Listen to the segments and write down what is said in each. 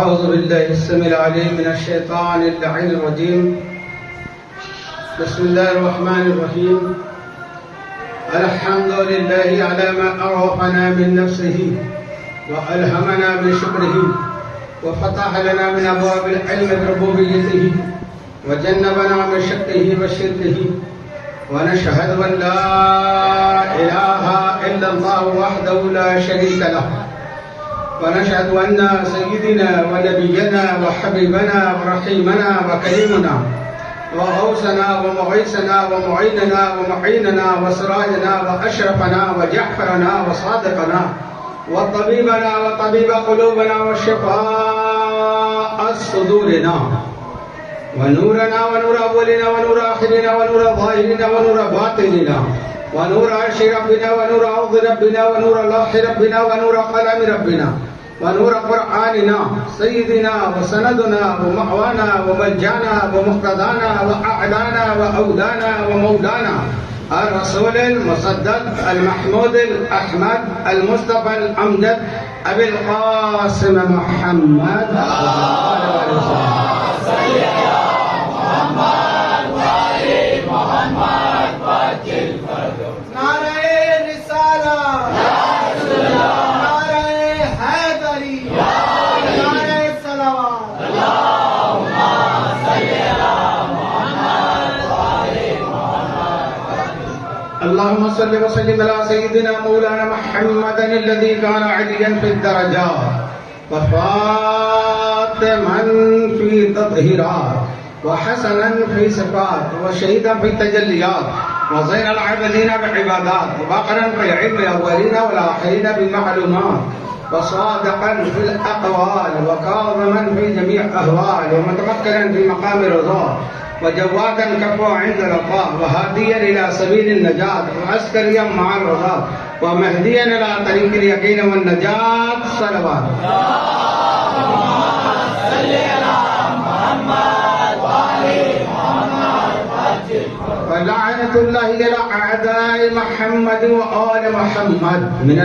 أعوذ بالله السميع العليم من الشيطان اللعين الرجيم. بسم الله الرحمن الرحيم. الحمد لله على ما أعرفنا من نفسه وألهمنا من شكره وفتح لنا من أبواب العلم بربوبيته وجنبنا من شقه وشركه ونشهد أن لا إله إلا الله وحده لا شريك له ونشهد أن سيدنا ونبينا وحبيبنا ورحيمنا وكريمنا وغوثنا ومغيثنا ومعيننا ومعيننا وسراجنا وأشرفنا وجعفرنا وصادقنا وطبيبنا وطبيب قلوبنا وشفاء صدورنا ونورنا ونور أولنا ونور آخرنا ونور ظاهرنا ونور باطننا ونور عرش ربنا ونور أرض ربنا ونور لوح ربنا ونور قلم ربنا ونور قرآننا سيدنا وسندنا ومأوانا وملجانا ومقتدانا وأعلانا وأولانا ومولانا الرسول المصدق المحمود الأحمد المصطفى الأمجد أبي القاسم محمد اللهم صل وسلم على سيدنا مولانا محمد الذي كان عليا في الدرجات وفاطما في تطهيرات وحسنا في صفات وشهيدا في التجليات وزين العابدين بعبادات وباقرا في العلم الاولين والاخرين بالمعلومات وصادقا في الاقوال وكاظما في جميع الاهوال ومتمكنا في مقام الرضا وجوادا كفوا عند الوفاء وهاديا الى سبيل النجاة وعسكريا مع الرضا ومهديا الى طريق اليقين والنجاة صلوات. ولعنة الله على أعداء محمد وآل محمد من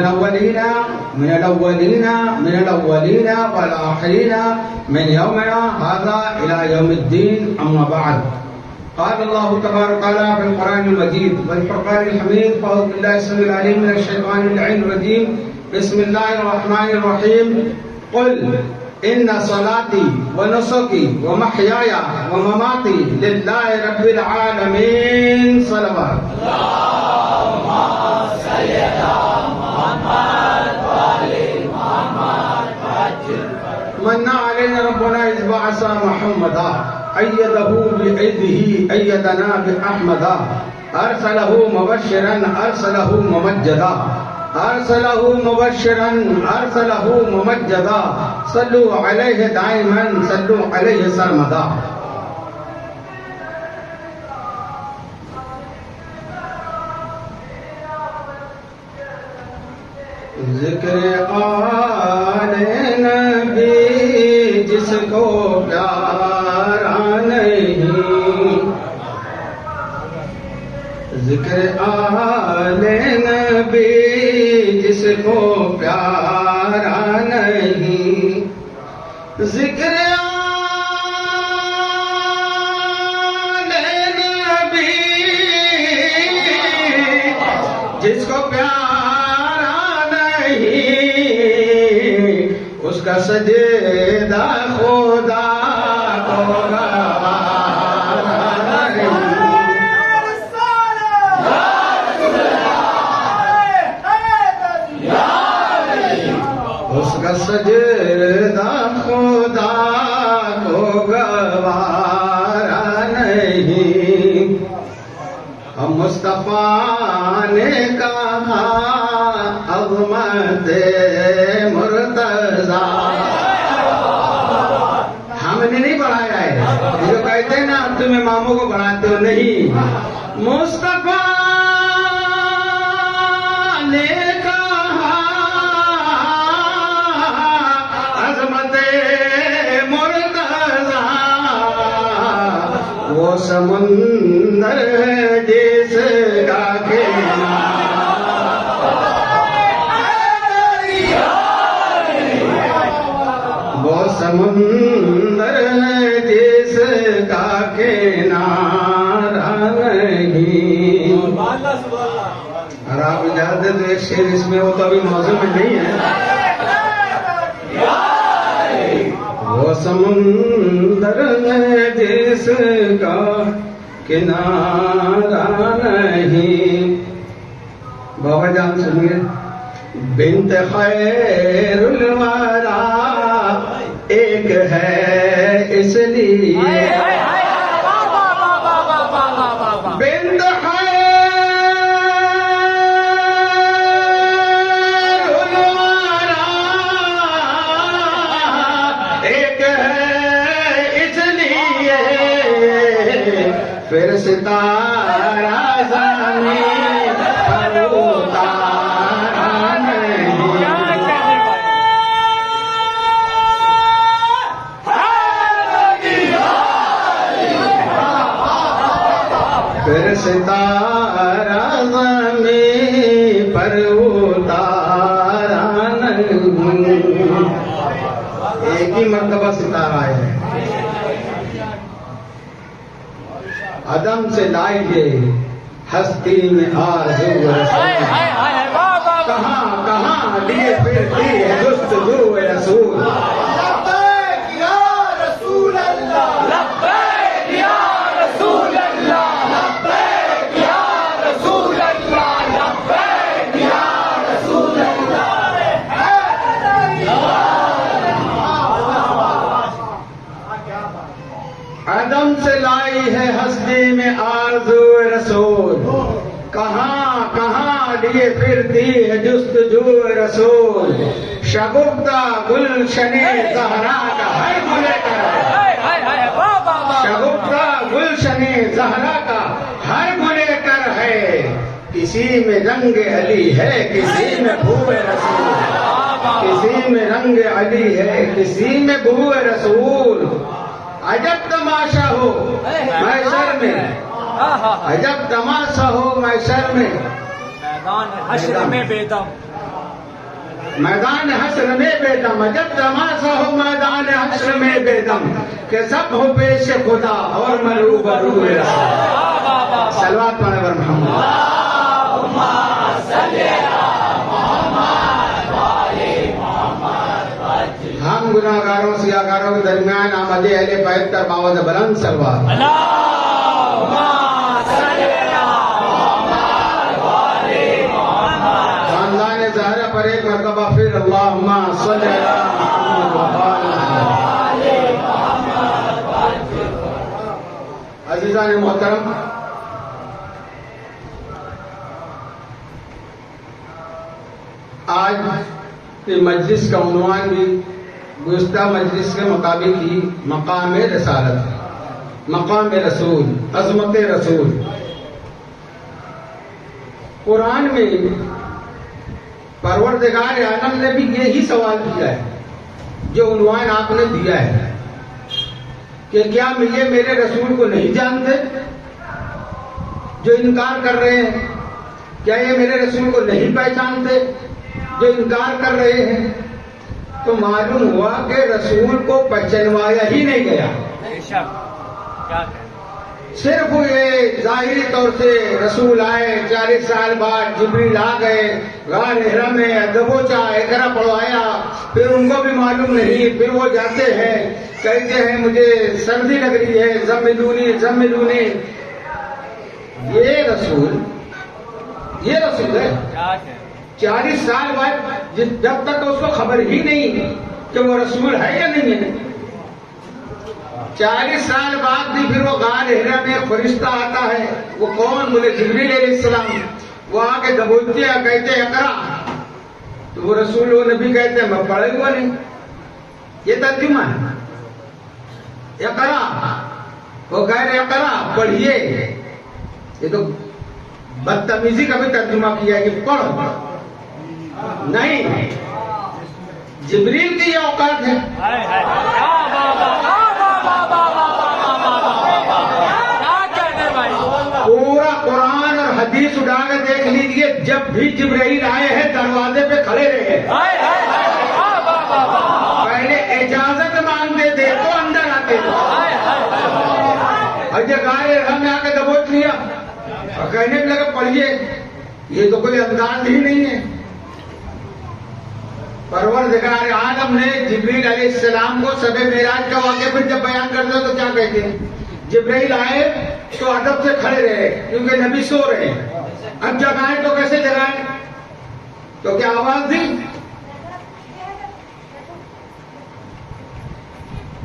الأولين والآخرين من يومنا هذا إلى يوم الدين. أما بعد، قال الله تبارك وتعالى في القرآن المجيد والفرقان الحميد: أعوذ بالله السميع العليم من الشيطان اللعين الرجيم. بسم الله الرحمن الرحيم. قل إن صلاتي ونسكي ومحياي ومماتي لله رب العالمين. صلوات. اللهم صل على محمد وآل محمد وعجل من علينا ربنا إذ بعث محمدا أيده بأيده أيدنا بأحمدا أرسله مبشرا أرسله ممجدا أرسله مبشرا أرسله ممجدا صلوا عليه دائما صلوا عليه سرمدا. ذکر آل نبی جس کو پیارا نہیں، ذکر آل نبی جس کو پیارا نہیں، ذکر آل نبی جس کو پیارا نہیں، اس کا سجدہ خدا کو گوارا نہیں. اس کا سجدہ خدا کو گوارا نہیں. ہم مصطفیٰ نے کہا عظمت مرتضیٰ. ہم نے نہیں بڑھایا ہے. جو کہتے ہیں نا تم اماموں کو بڑھاتے ہو, نہیں. مصطفیٰ نے کہا عظمت مرتضیٰ, وہ سمندر ہے جس کا وہ سمندر ہے جس کا کنارہ نہیں. اور آپ اجازت دیں تو ایک شعر اس میں, وہ تو ابھی موضوع میں نہیں ہے. وہ سمندر ہے جس کا کنارہ نہیں. بابا جان سنیے. بنت خیر الورا ایک ہے اس لیے, بنت خیر الورا ایک ہے اس لیے, پھر ستارہ زمین پر اتارا نہیں. پھر ستارہ زمین پر اتارا نہیں. ایک ہی مرتبہ ستارہ ہے. عدم سے لائیے ہستی میں آرزو رسول, کہاں کہاں لیے پھرتی ہے جستجو رسول. لبیک یا رسول اللہ, لبیک یا رسول اللہ, لبیک یا رسول اللہ, لبیک یا رسول اللہ. عدم سے لائی ہے ہستی میں آرزو رسول, کہاں کہاں لیے پھرتی ہے جستجو رسول. شگفتہ گلشن زہرا کا ہر گلے کر ہے, شگفتہ گلشن زہرا کا ہر گلے کر ہے. کسی میں رنگ علی ہے, کسی میں بو رسول, کسی میں رنگ علی ہے, کسی میں بو رسول. عجب تماشا ہو محشر میں, عجب تماشا ہو محشر میں, میدان حشر میں بیدم, میدان حشر میں بیدم. عجب تماشا ہو میدان حشر میں بیدم, کہ سب ہو پیش خدا اور مرو برو رسول. صلوات پڑھیں بر محمد. ہم گناہگاروں سیاہکاروں کے درمیان آمد اہل بیت کر باوض بلند صلوات. خاندان زہرا پر ایک مرتبہ پھر اللہم صلی علی محمد. عزیزان محترم, آج کی مجلس کا عنوان بھی گزشتہ مجلس کے مطابق ہی مقام رسالت ہے, مقام رسول, عظمت رسول. قرآن میں پروردگار عالم نے بھی یہی سوال کیا ہے جو عنوان آپ نے دیا ہے, کہ کیا یہ میرے رسول کو نہیں جانتے جو انکار کر رہے ہیں؟ کیا یہ میرے رسول کو نہیں پہچانتے جو انکار کر رہے ہیں؟ تو معلوم ہوا کہ رسول کو پہچانوایا ہی نہیں گیا. صرف یہ ظاہری طور سے رسول آئے, 40 سال بعد جبریل آ گئے, غار حرا میں دبوچا اقرا پڑھوایا, پھر ان کو بھی معلوم نہیں, پھر وہ جاتے ہیں کہتے ہیں مجھے سردی لگ رہی ہے, زملونی زملونی. یہ رسول ہے. 40 سال بعد جب تک اس کو خبر ہی نہیں کہ وہ رسول ہے یا نہیں ہے. 40 سال بعد بھی پھر وہ غار ہرا میں فرشتہ آتا ہے. وہ کون؟ بولے جبریل علیہ السلام. وہ آ کے دبوچتے ہیں, کہتے ہیں اقرا. تو وہ رسول و نبی کہتے ہیں میں پڑھے ہوا نہیں. یہ ترجمہ ہے اقرا. وہ کہہ رہے اقرا پڑھیے. یہ تو بدتمیزی کا بھی ترجمہ کیا ہے کہ پڑھو. نہیں, جبریل کی یہ اوقات ہے. پورا قرآن اور حدیث اٹھا کے دیکھ لیجئے, جب بھی جبرائیل آئے ہیں دروازے پہ کھڑے رہے. پہلے اجازت مانگتے تھے تو اندر آتے تھے, اور یہ گائے ہم نے آ کے دبوچ لیا اور کہنے لگے پڑھیے. یہ تو کوئی انداز ہی نہیں ہے. پروردگار عالم نے جبریل علیہ السلام کو شب معراج کا واقعہ پھر جب بیان کرتے تو کیا کہتے ہیں؟ جبریل آئے تو ادب سے کھڑے رہے کیونکہ نبی سو رہے ہیں. اب جگائیں تو کیسے جگائیں؟ تو کیا آواز دی؟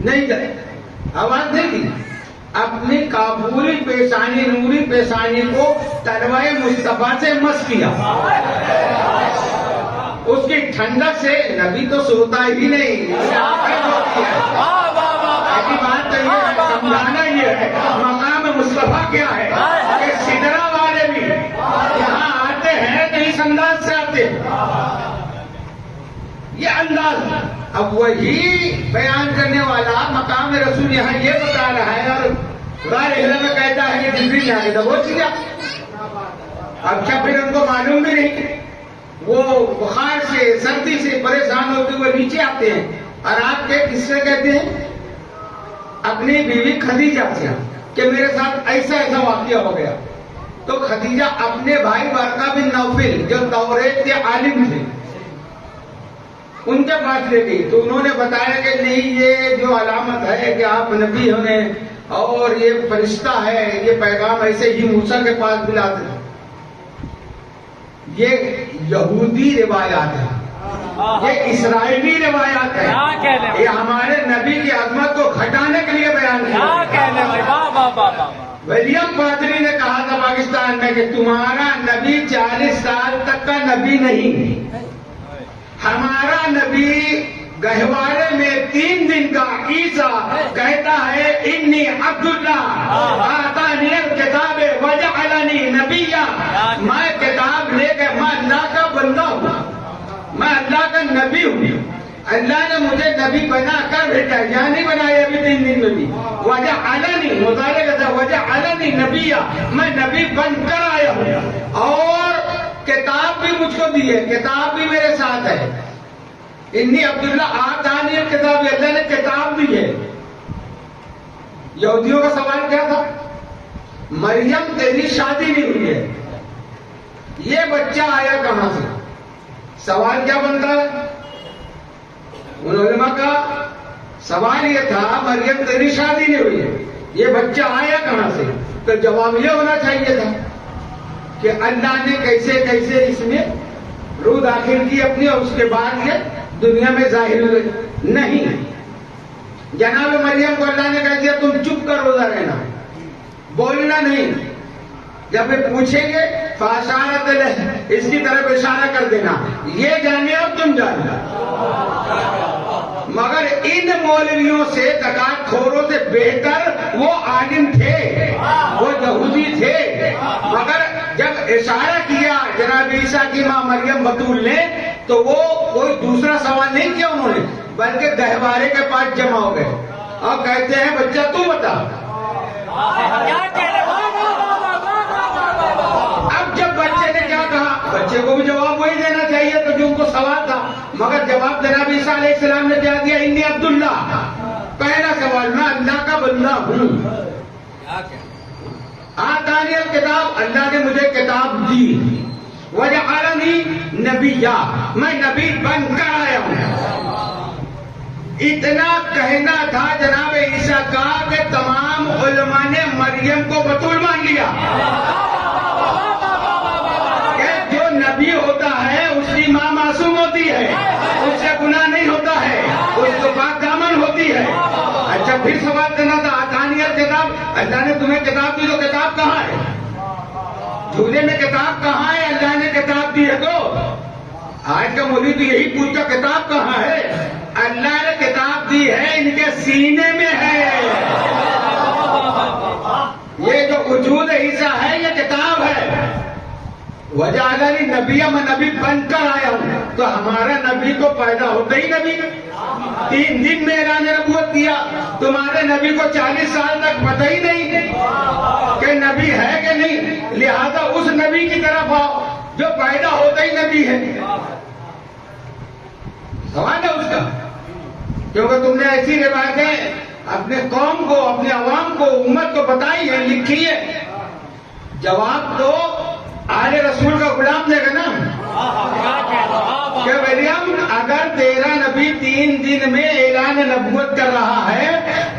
نہیں گئے, آواز نہیں دی. اپنی کافوری پیشانی, نوری پیشانی کو تلوائے مصطفیٰ سے مس کیا. اس کی ٹھنڈک سے نبی تو سوتا ہی نہیں. ایسی بات تو یہ ہے, سمجھانا یہ ہے مقام مصطفیٰ کیا ہے کہ سدرا والے بھی یہاں آتے ہیں تو اس انداز سے آتے ہیں. یہ انداز. اب وہی بیان کرنے والا مقام رسول یہاں یہ بتا رہا ہے اور غار ہرا میں کہتا ہے کہ جبریل آئے دبوچ لیا. اب کیا پھر ان کو معلوم بھی نہیں. وہ بخار سے, سردی سے پریشان ہوتے ہوئے نیچے آتے ہیں اور آپ کے کس سے کہتے ہیں؟ اپنی بیوی خدیجہ سے کہ میرے ساتھ ایسا ایسا واقعہ ہو گیا. تو خدیجہ اپنے بھائی ورقہ بن نوفل جو توریت کے عالم تھے ان کے پاس لے گئی. تو انہوں نے بتایا کہ نہیں, یہ جو علامت ہے کہ آپ نبی ہونے اور یہ فرشتہ ہے, یہ پیغام ایسے ہی موسیٰ کے پاس ملاتے ہیں. یہ یہودی روایات ہے, یہ اسرائیلی روایات ہے. یہ ہمارے نبی کی عظمت کو گھٹانے کے لیے بیان کیا. ولیم پادری نے کہا تھا پاکستان میں کہ تمہارا نبی 40 سال تک کا نبی نہیں, ہمارا نبی گہوارے میں 3 دن کا عیسیٰ کہتا ہے انی عبداللہ آتانی الکتاب وجعلنی نبیا. میں کتاب لے کے میں اللہ کا بندہ ہوں, میں اللہ کا نبی ہوں. اللہ نے مجھے نبی بنا کر بھیجا, یا نہیں بنایا ابھی 3 دن میں بھی. وجعلنی مطالعہ کرتا وجعلنی نبیا, میں نبی بن کر آیا ہوں. اور کتاب بھی مجھ کو دی ہے, کتاب بھی میرے ساتھ ہے. انی عبداللہ آتانی الکتاب, اللہ نے کتاب دی ہے. یہودیوں کا سوال کیا تھا؟ مریم تیری شادی نہیں ہوئی ہے, یہ بچہ آیا کہاں سے؟ سوال کیا بنتا ہے؟ ان علماء کا سوال یہ تھا مریم تیری شادی نہیں ہوئی ہے, یہ بچہ آیا کہاں سے؟ تو جواب یہ ہونا چاہیے تھا کہ اللہ نے کیسے کیسے اس میں روح داخل کی اپنی, اور اس کے بعد یہ دنیا میں ظاہر ہوئے. نہیں, جناب مریم کو اللہ نے کہہ دیا تم چپ کر روزہ رہنا, بولنا نہیں. جب یہ پوچھیں گے فاشارت لہ, اس کی طرف اشارہ کر دینا, یہ جانے اور تم جاننا. مگر ان مولویوں سے, زکات خوروں سے بہتر وہ عالم تھے, وہ یہودی تھے. مگر جب اشارہ کیا جناب عیسیٰ کی ماں مریم بطول نے, تو وہ کوئی دوسرا سوال نہیں کیا انہوں نے, بلکہ گہوارے کے پاس جمع ہو گئے اور کہتے ہیں بچہ تو بتا. اب جب بچے نے کیا کہا, بچے کو بھی جواب وہی دینا چاہیے تو جو ان کو سوال تھا, مگر جواب جناب عیسیٰ علیہ السلام نے کیا دیا؟ انی عبداللہ. پہلا سوال, میں اللہ کا بندہ ہوں. آتانی الکتاب, اللہ نے مجھے کتاب دی. وجعلنی نبیا, میں نبی بن کر آیا ہوں. اتنا کہنا تھا جناب عیسیٰ کا کہ تمام علماء نے مریم کو بطول مان لیا. جو نبی ہوتا ہے اس کی ماں معصوم ہوتی ہے, اس سے گناہ نہیں ہوتا ہے, اس کو پاک دامن ہوتی ہے. اچھا, پھر سوال کرنا تھا اللہ نے تمہیں کتاب دی تو کتاب کہاں ہے؟ جھولے میں کتاب کہاں ہے؟ اللہ نے کتاب دی ہے تو آج کا مولوی تو یہی پوچھتا کتاب کہاں ہے؟ اللہ نے کتاب دی ہے، ان کے سینے میں ہے۔ یہ جو وجود عیسیٰ ہے یہ کتاب ہے۔ وجعلنی نبی، میں نبی بن کر آیا ہوں، تو ہمارا نبی تو پیدا ہوتا ہی نبی 3 دن میں اعلان نبوت کیا۔ تمہارے نبی کو 40 سال تک پتہ ہی نہیں کہ نبی ہے کہ نہیں، لہذا اس نبی کی طرف آؤ جو پیدا ہوتا ہی نبی ہے۔ سوال ہے اس کا، کیونکہ تم نے ایسی روایتیں اپنے قوم کو، اپنے عوام کو، امت کو بتائی ہے، لکھی ہے، جواب تو آل رسول کا غلام دے گا نا کہ ولیم اگر تیرا نبی 3 دن میں اعلان نبوت کر رہا ہے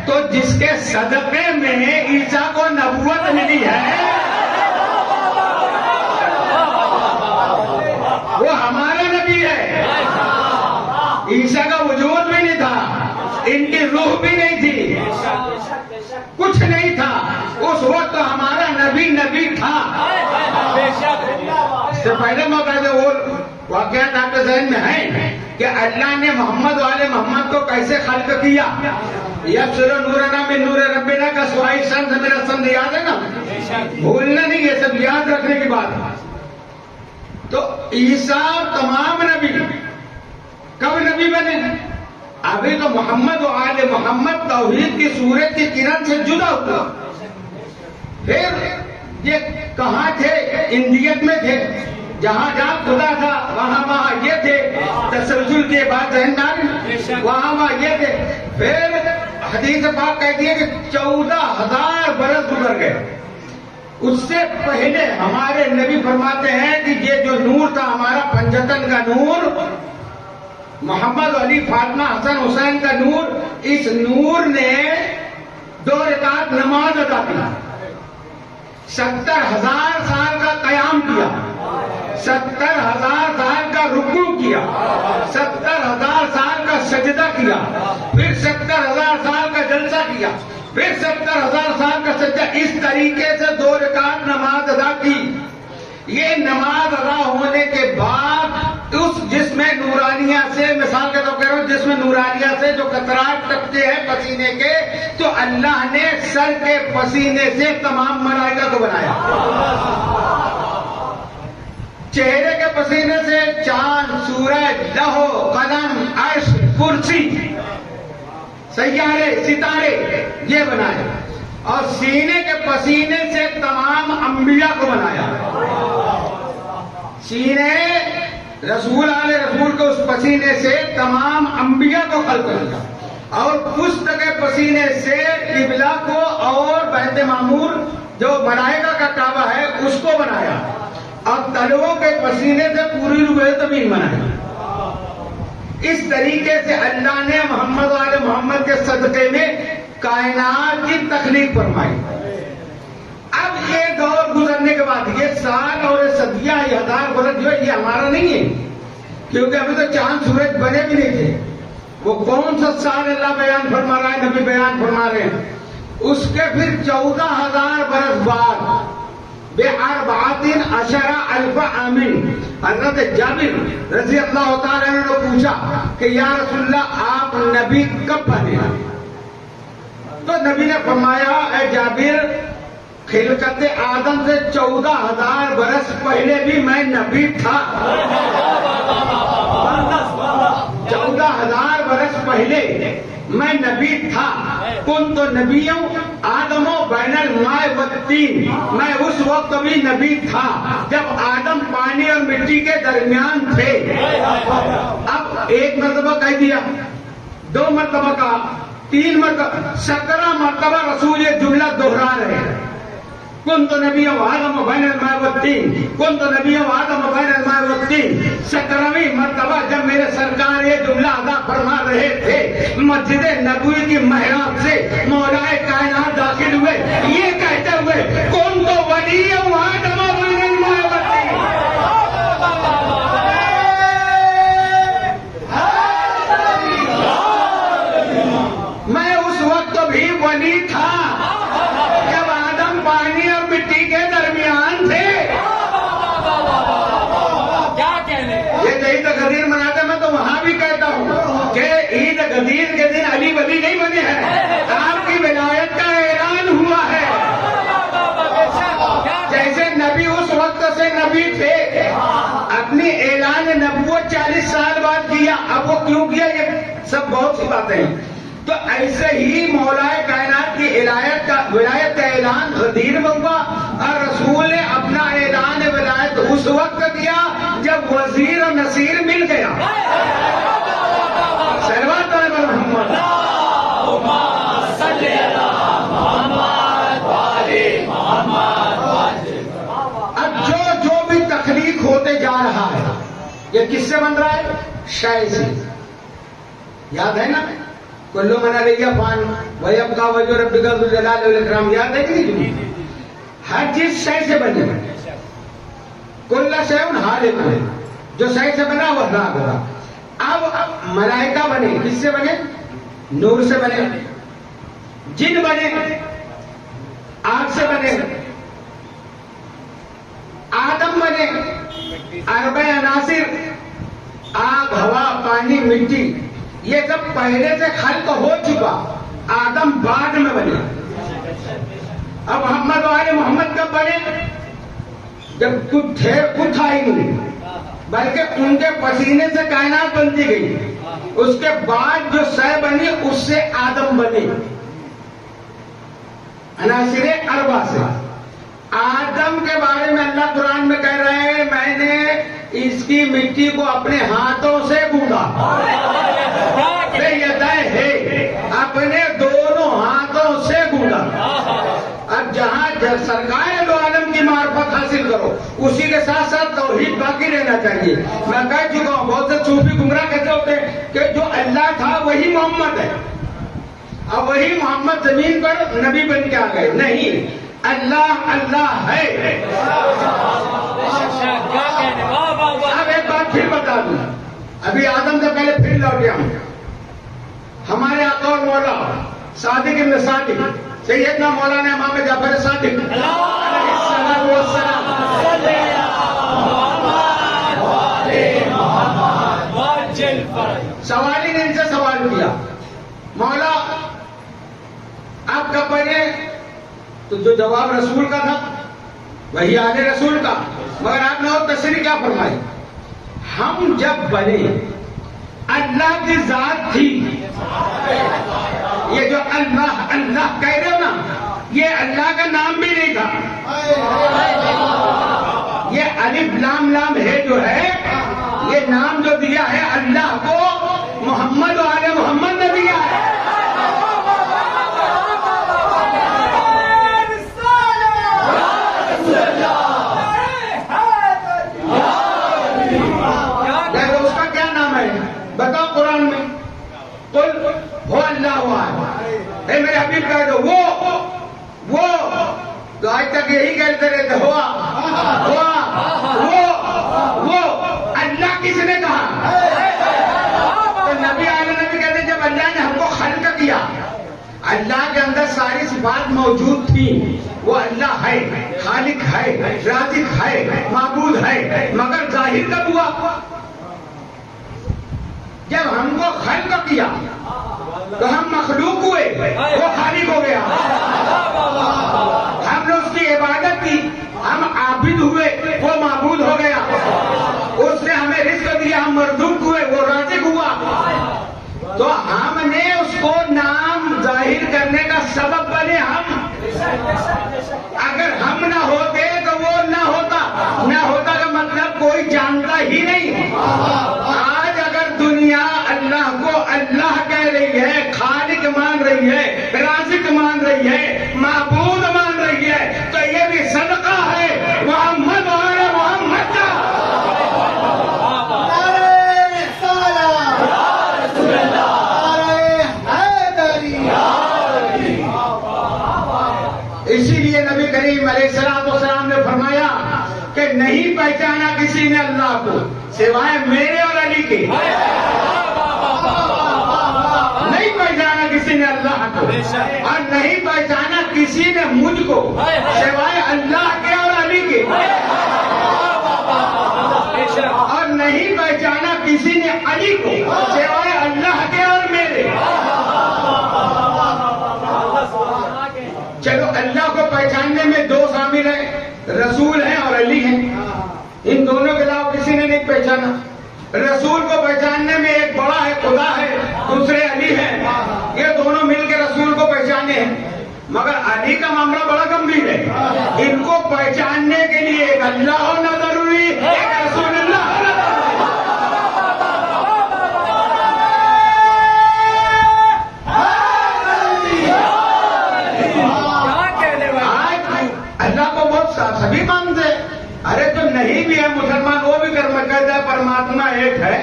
تو جس کے صدقے میں عیسیٰ کو نبوت ملی ہے وہ ہمارا نبی ہے۔ عیسیٰ کا وجود بھی نہیں تھا، ان کی روح بھی نہیں تھی، کچھ نہیں تھا، اس وقت تو ہمارا نبی نبی تھا۔ اس سے پہلے موقع وہ واقعات آپ کے ذہن میں ہیں کہ اللہ نے محمد والے محمد کو کیسے خلق کیا۔ یبصر نورنا من نور ربنا کا سوائی سند میرا سند یاد ہے نا، بھولنا نہیں، یہ سب یاد رکھنے کی بات۔ تو عیسیٰ تمام نبی کب نبی بنے؟ ابھی تو محمد و آل محمد توحید کی سورج کی کرن سے جدا ہوا۔ پھر یہ کہاں تھے؟ اندیت میں تھے، جہاں جہاں خدا تھا وہاں یہ تھے، تسلسل کے بعد وہاں یہ تھے۔ پھر حدیث پاک کہتی ہے کہ 14,000 برس گزر گئے۔ اس سے پہلے ہمارے نبی فرماتے ہیں کہ یہ جو نور تھا ہمارا پنجتن کا نور، محمد علی فاطمہ حسن حسین کا نور، اس نور نے 2 رکعت نماز ادا کی، 70,000 سال کا قیام کیا، 70,000 سال کا رکوع کیا، 70,000 سال کا سجدہ کیا، پھر 70,000 سال کا جلسہ کیا، پھر 70,000 سال کا سجدہ۔ اس طریقے سے 2 رکعت نماز ادا کی۔ یہ نماز ادا ہونے کے بعد اس جسم نورانیہ سے، مثال کے طور پر کہہ رہا ہوں، جسم نورانیہ سے جو قطرات ٹپکتے ہیں پسینے کے، تو اللہ نے سر کے پسینے سے تمام ملائکہ کو بنایا، چہرے کے پسینے سے چاند، سورج، لوح قلم، عرش، کرسی، سیارے، ستارے یہ بنائے، اور سینے کے پسینے سے تمام انبیاء کو بنایا۔ سینے رسول آل رسول کو اس پسینے سے تمام انبیاء کو خلق کیا، اور پشت کے پسینے سے قبلہ کو اور بیت معمور جو ملائکہ کا کعبہ ہے اس کو بنایا، اور تلووں کے پسینے سے پوری روح زمین بنائی۔ اس طریقے سے اللہ نے محمد والے محمد کے صدقے میں کائنات کی تخلیق فرمائی۔ اب یہ دور گزرنے کے بعد یہ سال اور صدیاں، یہ 1000 برس جو ہے یہ ہمارا نہیں ہے، کیونکہ ابھی تو چاند سورج بنے بھی نہیں تھے۔ وہ کون سا سال اللہ بیان فرما رہا ہے، نبی بیان فرما رہے ہیں۔ اس کے پھر 14,000 برس بعد ب14,000 عام حضرت جابر رضی اللہ تعالیٰ عنہ نے پوچھا کہ یا رسول اللہ آپ نبی کب بنے؟ تو نبی نے فرمایا اے جابر، خلقت آدم سے 14,000 برس پہلے بھی میں نبی تھا۔ 14,000 برس پہلے میں نبی تھا۔ کن تو نبیوں آدم و بین الماء والطین، میں اس وقت بھی نبی تھا جب آدم پانی اور مٹی کے درمیان تھے۔ اب ایک مرتبہ کہہ دیا، 2 مرتبہ کہا، 3 مرتبہ، 17 مرتبہ رسول یہ جملہ دہرا رہے ہیں، کن تو نبی آدم و بین الماء والطین، کن تو نبی آدم و بین الماء والطین۔ 17ویں مرتبہ جب میرے سرکار یہ جملہ ادا فرما رہے تھے، مسجد نبوی کی محراب سے مولا کائنات داخل ہوئے یہ کہتے ہوئے کن تو ولی آدم و بین الماء والطین۔ میں اس وقت بھی ولی تھا اب وہ کیوں کیا یہ سب بہت سی باتیں ہیں. تو ایسے ہی مولا کائنات کی ولایت کا اعلان غدیر میں ہوا اور رسول نے اپنا اعلان ولایت اس وقت کیا جب وزیر اور نصیر مل گیا. صلوات علی محمد. اب جو بھی تخلیق ہوتے جا رہا ہے یہ کس سے بن رہا ہے؟ شے سے. یاد ہے نا کلو من علیہ فان ویبقی وجہ ربک ذو الجلال والاکرام. یاد ہے کہ نہیں؟ ہر چیز شے سے بنے. کل شیء ہالک ہے. جو شے سے بنا وہ ہلاک ہوگا. اب ملائکہ بنے کس سے بنے؟ نور سے بنے. جن بنے آگ سے بنے. آدم بنے اربع عناصر آگ ہوا پانی مٹی یہ سب پہلے سے خلق ہو چکا. آدم بعد میں بنے. اب محمد والے محمد کب بنے؟ جب کچھ تھا ہی نہیں بلکہ ان کے پسینے سے کائنات بنتی گئی. اس کے بعد جو شے بنی اس سے آدم بنے عناصر اربع سے. آدم کے بارے میں اللہ قرآن میں کہہ رہے ہیں میں نے اس کی مٹی کو اپنے ہاتھوں سے گوندا. اپنے دونوں ہاتھوں سے گوندا. اب جہاں سرکار دو عالم کی معرفت حاصل کرو اسی کے ساتھ ساتھ توحید باقی رہنا چاہیے. میں کہہ چکا ہوں بہت سے صوفی گمراہ کہتے ہوتے ہیں کہ جو اللہ تھا وہی محمد ہے. اب وہی محمد زمین پر نبی بن کے آ گئے. نہیں اللہ اللہ ہے. اب ایک بات پھر بتا دوں. ابھی آدم سے پہلے پھر لوٹ گیا ہوں. ہمارے آقا اور مولا صادق ابن صادق سیدنا مولانا امام جعفر صادق علیہ الصلوۃ والسلام سوالی نے ان سے سوال کیا مولا آپ کب بنے؟ تو جو جواب رسول کا تھا وہی آل رسول کا. مگر آپ نے اور تشریح کیا فرمائی؟ ہم جب بنے اللہ کی ذات تھی. یہ جو اللہ اللہ کہہ رہے ہو نا یہ اللہ کا نام بھی نہیں تھا. یہ الف لام لام ہے جو ہے یہ نام جو دیا ہے اللہ کو محمد و آل محمد نے دیا ہے. اس کا کیا نام ہے بتاؤ قرآن میں؟ قل هو اللہ احد. اے میرے حبیب کہہ دو وہ تو آج تک یہی کہتے رہتے ہوا وہ اللہ کس نے کہا؟ تو نبی علیہ نبی کہتے جب اللہ نے ہم کو خلق کیا اللہ کے اندر ساری صفات موجود تھی. وہ اللہ ہے خالق ہے رازق ہے معبود ہے مگر ظاہر کب ہوا؟ جب ہم کو خلق کیا تو ہم مخلوق ہوئے وہ خالق ہو گیا. ہم نے اس کی عبادت کی ہم عابد ہوئے وہ معبود ہو گیا. اس نے ہمیں رزق دیا ہم مرزوق ہوئے وہ رازق ہوا. تو ہم نے اس کو نام ظاہر کرنے کا سبب بنے ہم. اگر ہم نہ ہوتے تو وہ نہ ہوتا کا مطلب کوئی جانتا ہی نہیں. آج اگر دنیا اللہ کو اللہ کہہ رہی ہے خالق مان رہی ہے رازق مان رہی ہے معبود مان رہی ہے تو یہ بھی صدقہ ہے محمد اور محمد کا. اسی لیے نبی کریم علیہ السلام نے فرمایا کہ نہیں پہچانا کسی نے اللہ کو سوائے میرے اور علی کے. نہیں پہچانا کسی نے اللہ کو اور نہیں پہچانا کسی نے مجھ کو سوائے اللہ کے اور علی کے. اور نہیں پہچانا کسی نے علی کو سوائے اللہ کے اور میرے. چلو اللہ کو پہچاننے میں دو شامل ہیں رسول ہیں اور علی ہیں. ان دونوں کے علاوہ کسی نے نہیں پہچانا. رسول کو پہچاننے میں ایک بڑا مگر علی کا معاملہ بڑا گمبھیر ہے. ان کو پہچاننے کے لیے ایک اللہ ہونا ضروری، ایک رسول اللہ ہونا سبھی مانتے. ارے جو نہیں بھی ہے مسلمان وہ بھی کہتا ہے پرماتما ایک ہے.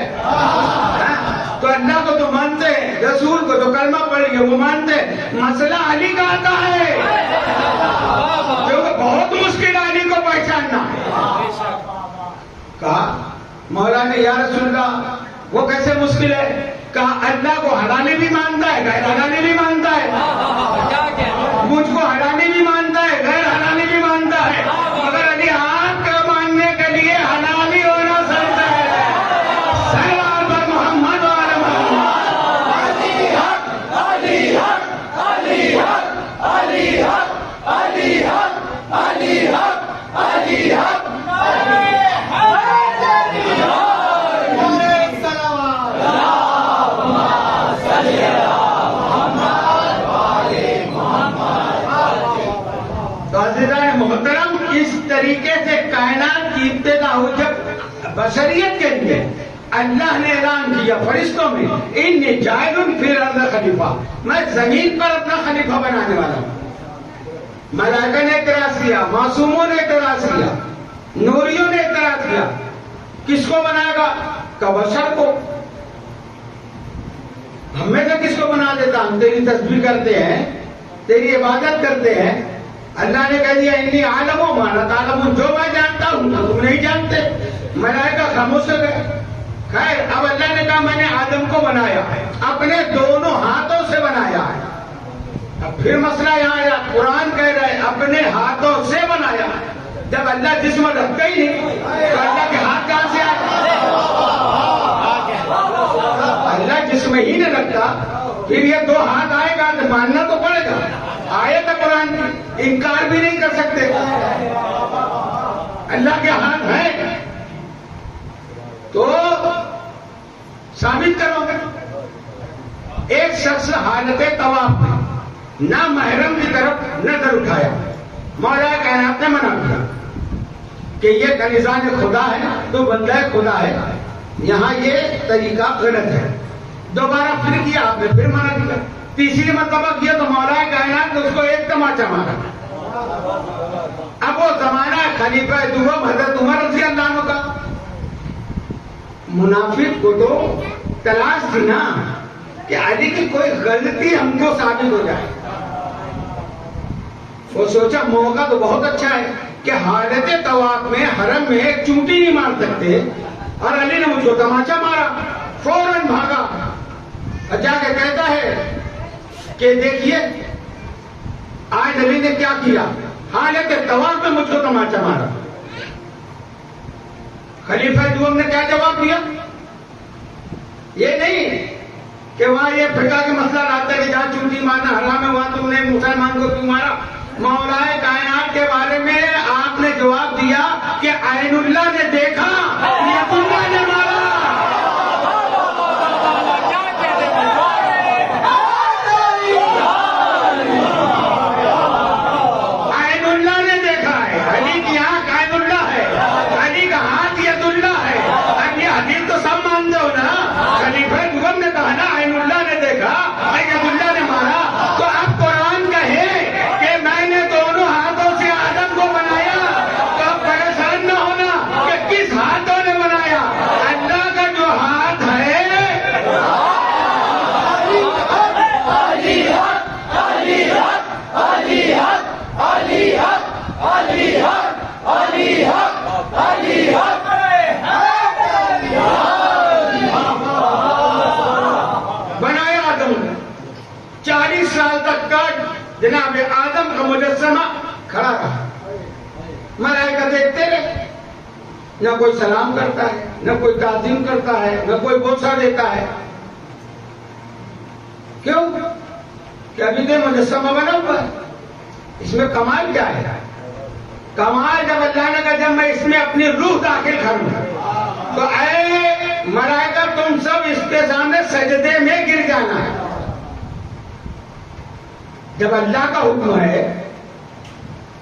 تو اللہ کو تو مانتے ہیں، رسول کو تو کلمہ پڑھ کے وہ مانتے ہیں. مسئلہ علی کا آتا ہے کیونکہ بہت مشکل ہے علی کو پہچاننا. کہا مولا نے یا رسول اللہ وہ کیسے مشکل ہے؟ کہا اللہ کو ہرانے بھی مانتا ہے، غیر ہرانے بھی مانتا ہے، مجھ کو ہرانے بھی مانتا ہے، غیر ہرانے بھی مانتا ہے، مگر علی آپ کا ماننے کے لیے حلالی ہونا سنتا ہے. سلام پر محمد وعلی محمد. علی حق علی حق علی حق علی حق علی حق علی حق علی حق محترم. اس طریقے سے کائنات کی ابتدا ہو جب بشریت کے لیے اللہ نے اعلان کیا فرشتوں میں انی جاعل فی الارض خلیفہ، میں زمین پر اپنا خلیفہ بنانے والا ہوں. ملائکہ نے اعتراض کیا، معصوموں نے اعتراض کیا، نوریوں نے اعتراض کیا. کس کو بنائے گا؟ کہ بشر کو. ہمیں سے کس کو بنا دیتا؟ ہم تیری تسبیح کرتے ہیں، تیری عبادت کرتے ہیں. اللہ نے کہہ دیا انی عالم و ما لا تعلمون، جو میں جانتا ہوں تم نہیں جانتے. ملائکہ خاموش ہو گئے. خیر اب اللہ نے کہا میں نے آدم کو بنایا، اپنے دونوں ہاتھوں سے بنایا ہے. اب پھر مسئلہ یہاں آیا، قرآن کہہ رہا ہے اپنے ہاتھوں سے بنایا ہے. جب اللہ جسم رکھتا ہی نہیں تو اللہ کے ہاتھ کہاں سے آئے؟ اللہ جسم ہی نہیں رکھتا، پھر یہ دو ہاتھ آئے گا تو ماننا تو پڑے گا. آیت قرآن کی انکار بھی نہیں کر سکتے. اللہ کے ہاتھ ہیں تو ثابت کرو گے. ایک شخص حالت طواف میں نہ محرم کی طرف نظر اٹھایا، مولا کائنات نے منع کیا کہ یہ کنیزان خدا ہے تو بندہ خدا ہے، یہاں یہ طریقہ غلط ہے. دوبارہ پھر کیا، آپ نے پھر منع کیا. تیسری مرتبہ کیا تو مولا کائنات نے اس کو ایک تماچا مارا. اب وہ زمانہ خلیفہ دوم حضرت عمر رضی اللہ عنہ کا. منافق کو تو تلاش تھی نا کہ علی کی کوئی غلطی ہم کو ثابت ہو جائے. وہ سوچا موقع تو بہت اچھا ہے کہ حالت طواف میں حرم میں ایک چونٹی نہیں مار سکتے، اور علی نے مجھ کو تماچا مارا. فوراً بھاگا، جا کے کہتا ہے کہ دیکھیے آج علی نے کیا کیا، حالت طواف میں مجھ کو تماچا مارا. خلیفہ دوم نے کیا جواب دیا؟ یہ نہیں کہ وہاں یہ فقہ کے مسئلہ لاتا ہے کہ جہاں چونٹی مارنا حرام ہے وہاں تم نے مسلمان کو کیوں مارا. مولا کائنات کے بارے میں آپ نے جواب دیا کہ عین اللہ نے دیکھا، نیت اللہ نے مارا. جناب آدم کا مجسمہ کھڑا رہا. ملائکہ دیکھتے رہے، نہ کوئی سلام کرتا ہے، نہ کوئی تعظیم کرتا ہے، نہ کوئی بوسہ دیتا ہے. کیوں؟ کہ ابھی تو مجسمہ بنا ہوا ہے. اس میں کمال کیا ہے؟ کمال جب اللہ نے کہا جب میں اس میں اپنی روح داخل کروں تو اے ملائکہ تم سب اس کے سامنے سجدے میں گر جانا ہے. جب اللہ کا حکم ہے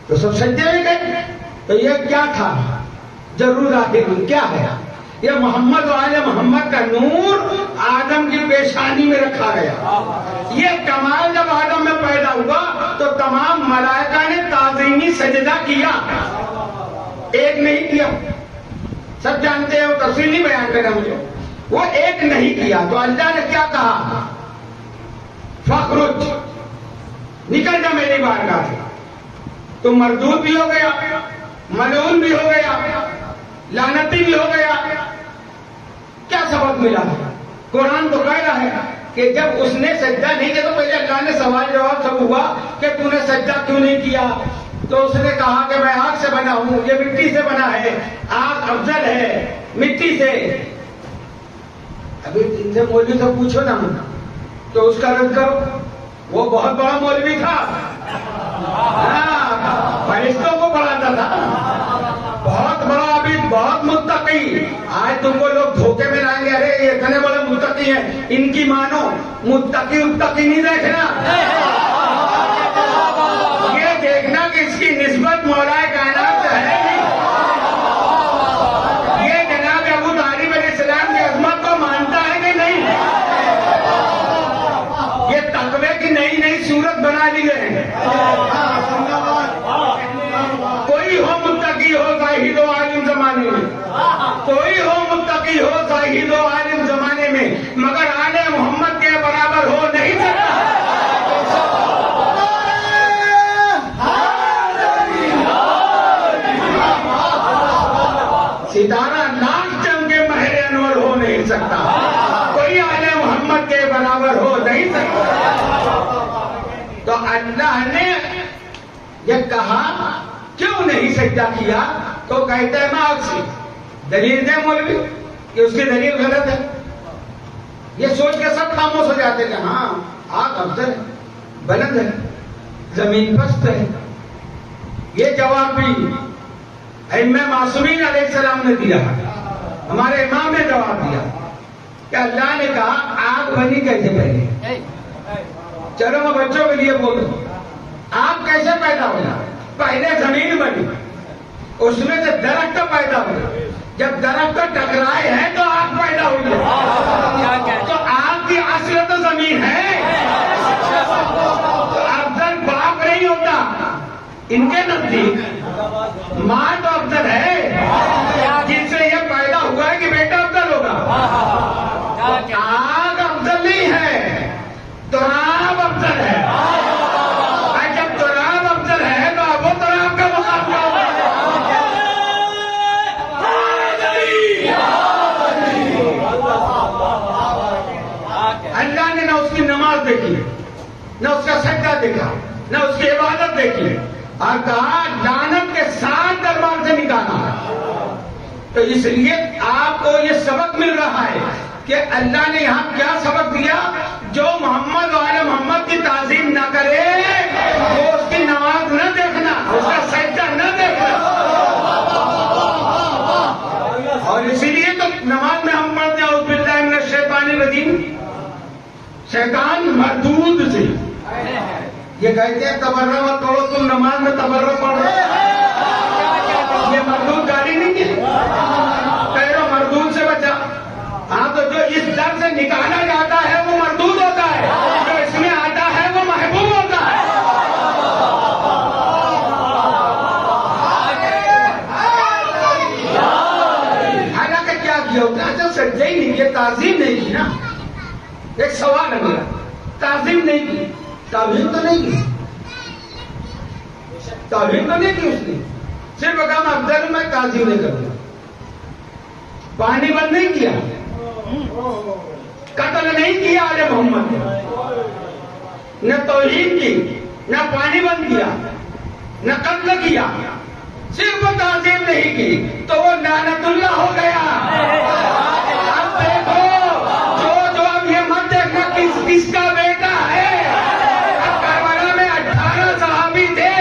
تو سب سجدے میں گئے. تو یہ کیا تھا؟ ضرور آخر کیا ہے؟ یہ محمد و آل محمد کا نور آدم کی پیشانی میں رکھا گیا. یہ کمال جب آدم میں پیدا ہوا تو تمام ملائکہ نے تعظیمی سجدہ کیا. ایک نہیں کیا. سب جانتے ہیں، وہ تفصیل نہیں بیان کرنا مجھے. وہ ایک نہیں کیا تو اللہ نے کیا کہا؟ فخرج، نکل جا میری بارگاہ سے. تو مردود بھی ہو گیا، ملعون بھی ہو گیا، لعنتی بھی ہو گیا. کیا سبق ملا؟ قرآن تو کہہ رہا ہے کہ جب اس نے سجدہ نہیں کیا تو پہلے اللہ نے سوال جواب سب ہوا کہ تو نے سجدہ کیوں نہیں کیا؟ تو اس نے کہا کہ میں آگ سے بنا ہوں، یہ مٹی سے بنا ہے، آگ افضل ہے مٹی سے. ابھی ان سے مولوی سے پوچھو نا تو اس کا رد کرو. وہ بہت بڑا مولوی تھا، فرشتوں کو پڑھاتا تھا، بہت بڑا عابد، بہت متقی. آج تم کو لوگ دھوکے میں لائیں گے، ارے یہ اتنے بڑے متقی ہیں، ان کی مانو. متقی نہیں دیکھنا، یہ دیکھنا کہ اس کی نسبت مولا کائنات سے ہے نہیں. یہ جناب ابو طالب علیہ السلام کی عظمت کو مانتا ہے کہ نہیں؟ یہ تقوی کی نئی نئی صورت بنا لی گئے. کوئی ہو متقی ہو زاہد و عالم زمانے میں، کوئی ہو متقی ہو زاہد و عالم زمانے میں، مگر آل محمد کے برابر ہو نہیں سکتا. ستارہ لاکھ چمکے مہر انور ہو نہیں سکتا، کوئی آل محمد کے برابر ہو نہیں سکتا. تو اللہ نے یہ کہا کیوں نہیں سجدہ کیا؟ تو کہتے ہیں میں سے دلیل دے مولوی کہ اس کی دلیل غلط ہے. یہ سوچ کے سب خاموش ہو جاتے کہ ہاں آگ افضل ہے، بلند ہے، زمین پست ہے. یہ جواب بھی ائمہ معصومین علیہ السلام نے دیا، ہمارے امام نے جواب دیا کہ اللہ نے کہا آگ بنی کیسے پہلے. چلو میں بچوں کے لیے بولوں، آگ کیسے پیدا ہونا؟ پہلے زمین بنی، اس میں سے درخت پیدا ہوئے، جب درخت ٹکرائے ہیں تو آگ پیدا ہوئی ہے. تو آگ کی اصل تو زمین ہے. تو افضل باپ نہیں ہوتا ان کے نزدیک، ماں تو افضل ہے جن سے یہ پیدا ہوا ہے کہ بیٹا افضل ہوگا. آگ افضل نہیں ہے، تراب افضل ہے. جب تراب افضل ہے تو اب وہ تراب کا مقابلہ ہوگا. اللہ نے نہ اس کی نماز دیکھی، نہ اس کا سجدہ دیکھا، نہ اس کی عبادت دیکھی، اور کہا لعنت کے ساتھ دربار سے نکالا. تو اس لیے آپ کو یہ سبق مل رہا ہے کہ اللہ نے یہاں کیا سبق دیا؟ جو محمد و آل محمد کی تعظیم نہ کرے وہ اس کی نماز نہ دیکھنا، اس کا سجدہ نہ دیکھنا. اور اسی لیے تو نماز میں ہم پڑھتے ہیں اعوذ باللہ من الشیطان الرجیم، شیطان مردود سے. یہ کہتے ہیں تبرہ مت پڑھو، تم نماز میں تبرہ پڑھو. یہ مردود گالی نہیں ہے، کہہ رہا مردود سے بچا. ہاں تو جو اس در سے نکالا جاتا ہے وہ مردود ہوتا ہے، جو اس میں آتا ہے وہ محبوب ہوتا ہے. حالانکہ کیا کیا ہوتا ہے جب سجدہ ہی نہیں کیا، تعظیم نہیں کی نا. ایک سوال ہے میرا، تعظیم نہیں کی، تعظیم تو نہیں کی، تعظیم تو نہیں کی اس نے. صرف کہا میں افضل میں تعظیم نہیں کروں. پانی بند نہیں کیا، قتل نہیں کیا آل محمد نے، نہ توہین کی، نہ پانی بند کیا، نہ قتل کیا، صرف تعظیم نہیں کی تو وہ لعنت اللہ ہو گیا. اب دیکھو جو اب یہ مت دیکھنا کس کا بیٹا ہے. اب کربلا میں 18 صحابی تھے،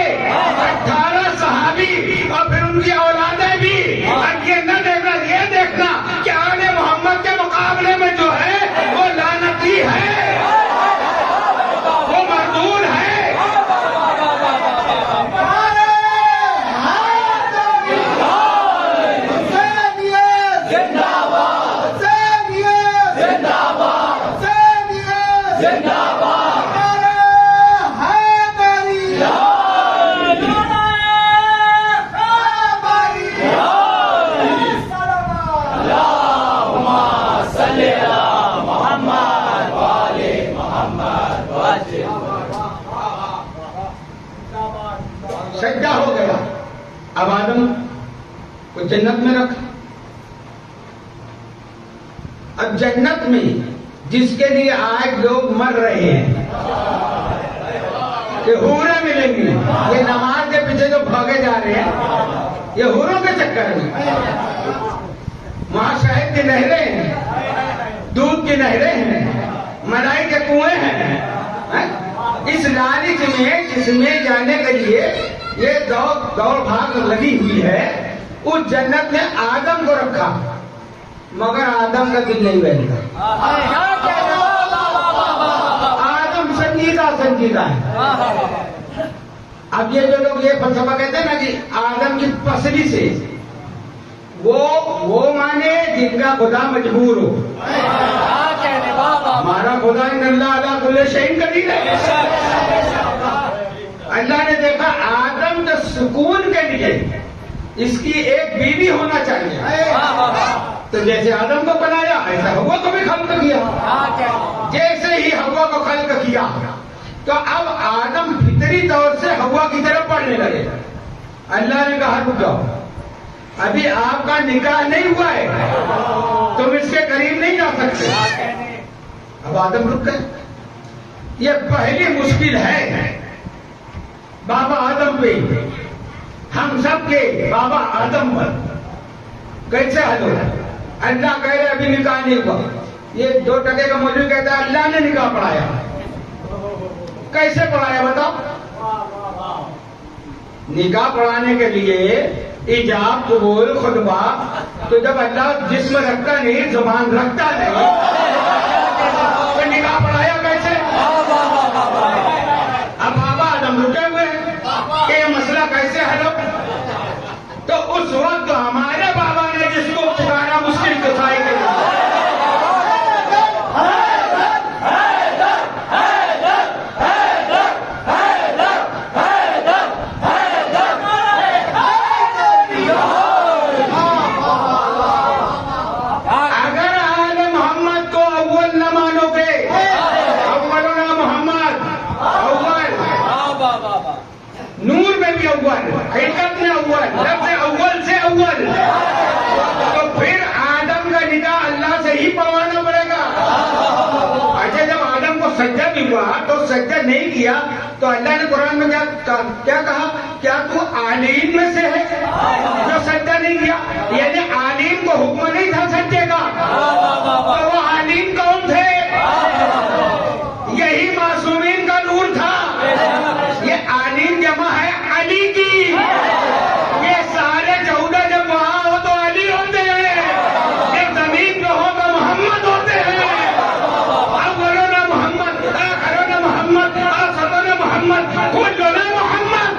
18 صحابی اور پھر ان کی اولادیں بھی. اب یہ نہ دیکھنا، یہ دیکھنا کہ آل محمد کے مقابلے میں جو ہے وہ لعنتی ہے، وہ مردود ہے. سجدہ ہو گیا. اب آدم کو جنت میں رکھا. اب جنت میں جس کے لیے آج لوگ مر رہے ہیں کہ حوریں ملیں گی، یہ نماز کے پیچھے جو بھاگے جا رہے ہیں یہ حوروں کے چکر میں. وہاں شہد کی نہریں ہیں، دودھ کی نہریں ہیں، ملائی کے کنویں ہیں. اس لالچ میں جس میں جانے کے لیے یہ دوڑ بھاگ لگی ہوئی ہے، اس جنت نے آدم کو رکھا مگر آدم کا دل نہیں بہلتا. آدم سنجیدہ ہے. اب یہ جو لوگ یہ فلسفہ کہتے ہیں نا کہ آدم کی پسلی سے وہ مانے جن کا خدا مجبور ہو. ہمارا خدا ان اللہ علی کل شیء قدیر ہے. اللہ نے دیکھا آدم کے سکون کے لیے اس کی ایک بیوی ہونا چاہیے، تو جیسے آدم کو بنایا ایسا ہوا کو بھی خلق کیا. جیسے ہی ہوا کو خلق کیا تو اب آدم فطری طور سے ہوا کی طرف بڑھنے لگے. اللہ نے کہا رک جاؤ، ابھی آپ کا نکاح نہیں ہوا ہے، تم اس کے قریب نہیں جا سکتے. اب آدم رک گئے. یہ پہلی مشکل ہے بابا آدم پہ، ہم سب کے بابا آدم پر. کیسے حل ہو؟ اللہ کہہ رہے ابھی نکاح نہیں ہوا. یہ 2 ٹکے کا مولوی کہتا ہے اللہ نے نکاح پڑھایا. کیسے پڑھایا بتاؤ؟ نکاح پڑھانے کے لیے ایجاب قبول خطبہ، تو جب اللہ جسم رکھتا نہیں زبان رکھتا نہیں تو نکاح پڑھایا کیسے؟ اب بابا آدم رکے ہوئے ہیں کہ یہ مسئلہ کیسے حل ہو. تو اس وقت ہمارے بابا نے جس کو پکارا مشکل کسائی کے لیے، حقیقت میں اول، لفظ اول سے اول، تو پھر آدم کا نکاح اللہ سے ہی پڑھوانا پڑے گا. اچھا جب آدم کو سجدہ بھی ہوا تو سجدہ نہیں کیا تو اللہ نے قرآن میں کیا کہا؟ کیا تو عالین میں سے ہے جو سجدہ نہیں کیا؟ یعنی عالین کو حکم نہیں تھا سجدے کا، تو وہ عالین کون تھے؟ یہی معصومین کا نور تھا. یہ عالین جمع ہے علی کی. یہ سارے 14 جب وہاں ہو تو علی ہوتے ہیں، جب زمین پہ ہو تو محمد ہوتے ہیں. اولنا محمد، آخرنا محمد، آخرنا محمد، کلنا محمد.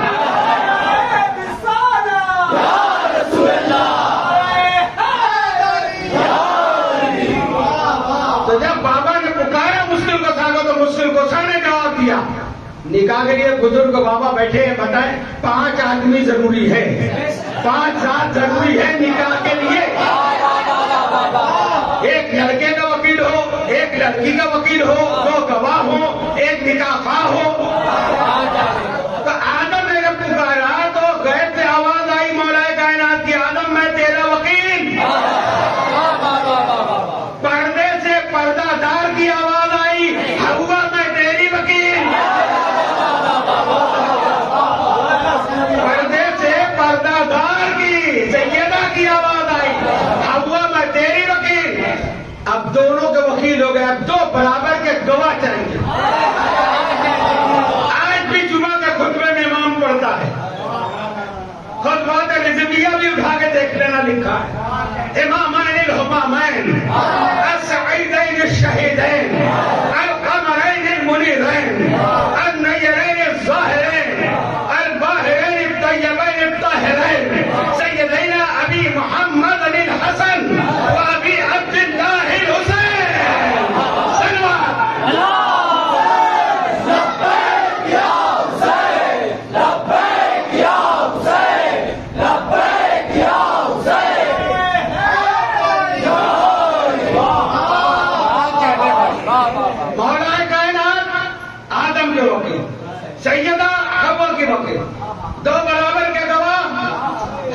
تو جب بابا نے پکارا مشکل کو ساگو تو مشکل کو سا نے جواب دیا. نکاح کے لیے بزرگ بابا بیٹھے ہیں، بتائیں 5 آدمی ضروری ہے، 5 ذات ضروری ہے نکاح کے لیے. ایک لڑکے کا وکیل ہو، ایک لڑکی کا وکیل ہو، 2 گواہ ہو، ایک نکاح خواہ ہو. تو آدم نے جب پکارا تو غیب سے آواز آئی مولا کائنات کی، آدم میں تیرا وکیل. پردے سے پردہ دار کی آواز آئی، ہوا میں تیری وکیل. پردے سے پردہ دار کی سیدہ کی آواز آئی، ہوا میں تیری وکیل. اب دونوں کے وکیل ہو گئے. اب 2 برابر کے گواہ چاہیے. آج بھی جمعہ کے خطبے میں امام پڑھتا ہے، خطبات رضویہ بھی اٹھا کے دیکھ لینا، لکھا ہے امامین الحمامین السعیدین الشہیدین القمرین المنیرین النیرین الظاہرین الباہرین الطیبین الطاہرین سیدنا ابی محمد الحسن و ابی عبداللہ الحسین. سلوات سیدہ حوا کی بقی، دو برابر کے گواہ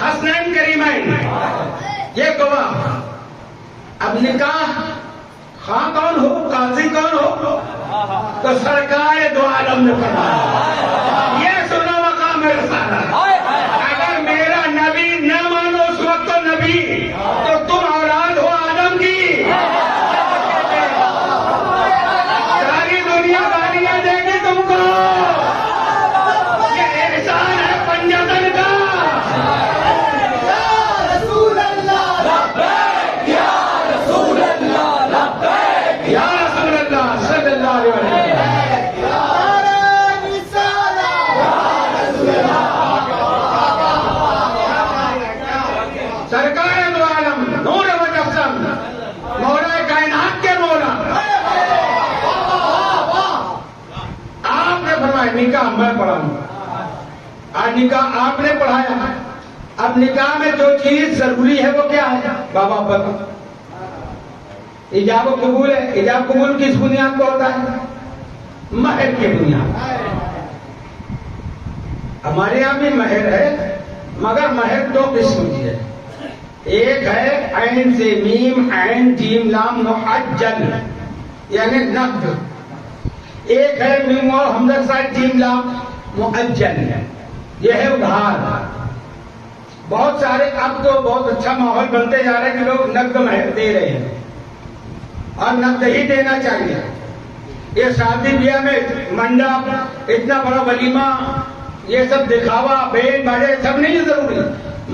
حسنین کریمین، یہ گواہ. اب نکاح خواہ کون ہو، قاضی کون ہو، تو سرکار دو عالم نے فرمایا. یہ سنو مقام رسالت. اگر میرا نبی نہ مانو اس وقت تو نبی، تو تم اولاد ہو آدم کی. ساری دنیا گالیاں دے گی تم کو. یہ احسان ہے پنجتن کا. یا رسول اللہ صلی اللہ علیہ وسلم. سرکار دو عالم نور و مجسم مولا کائنات کے مولا، آپ نے فرمایا نکاح میں پڑھاؤں. آج نکاح آپ نے پڑھایا. اب نکاح میں جو چیز ضروری ہے وہ کیا ہے؟ بابا بتا. ایجاب و قبول ہے. ایجاب قبول کس بنیاد کو ہوتا ہے؟ مہر کی بنیاد. ہمارے یہاں بھی مہر ہے، مگر مہر دو قسم کی ہے. ایک ہے عین سے میم عین جیم لام محجل یعنی نقد. ایک ہے میم و حمزہ سائد جیم لام مؤجل، یہ ہے ادھار. بہت سارے اب تو بہت اچھا ماحول بنتے جا رہے ہیں کہ لوگ نقد مہر دے رہے ہیں اور نقد ہی دینا چاہیے. یہ شادی بیاہ میں منڈپ، اتنا بڑا ولیمہ، یہ سب دکھاوا بین بڑے سب نہیں ضروری.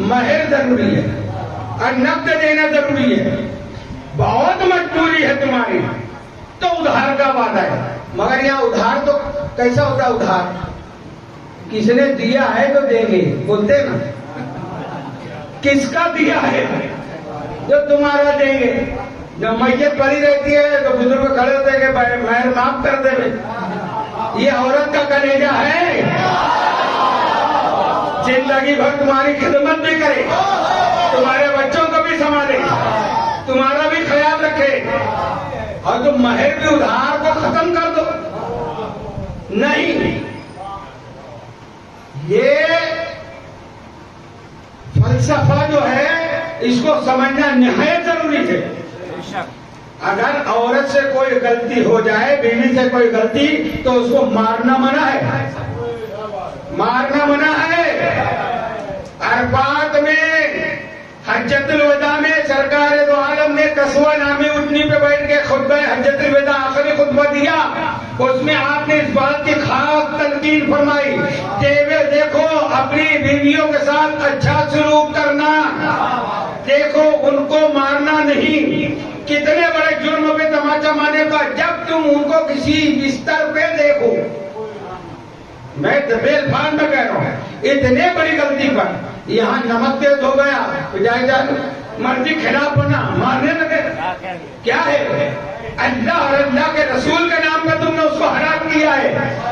مہر ضروری ہے اور نقد دینا ضروری ہے. بہت مجبوری ہے تمہاری تو ادھار کا وعدہ ہے. مگر یہاں ادھار تو کیسا ہوتا ہے؟ ادھار کس نے دیا ہے تو دیں گے بولتے نا. کس کا دیا ہے؟ جو تمہارا دیں گے. جب میت پڑی رہتی ہے تو بزرگ کھڑے ہوتے ہیں کہ مہر معاف کر دے. یہ عورت کا کلیجہ ہے، زندگی بھر تمہاری خدمت بھی کرے، تمہارے بچوں کو بھی سنبھالے، تمہارا بھی خیال رکھے، اور تم مہر بھی ادھار کو ختم کر دو. نہیں، یہ فلسفہ جو ہے اس کو سمجھنا نہایت ضروری ہے. اگر عورت سے کوئی غلطی ہو جائے، بیوی سے کوئی غلطی، تو اس کو مارنا منع ہے. مارنا منع ہے. عرفات میں حجت الوداع میں سرکار دو عالم نے قصوہ نامی اٹھنی پہ بیٹھ کے خطبہ حجت الوداع آخری خطبہ دیا. اس میں آپ نے اس بات کی خاص تلقین فرمائی کہ دیکھو اپنی بیویوں کے ساتھ اچھا سلوک کرنا، دیکھو ان کو مارنا نہیں. کتنے بڑے جرم پہ تماچا مارنے کا جب تم ان کو کسی بستر پہ دیکھو. میں دبے الفاظ میں کہہ رہا ہوں، اتنے بڑی غلطی پر یہاں نمک تیز ہو گیا، اجازت مرضی خلاف بنا مارنے لگے. کیا ہے؟ اللہ اور اللہ کے رسول کے نام پر تم نے اس کو حرام کیا ہے.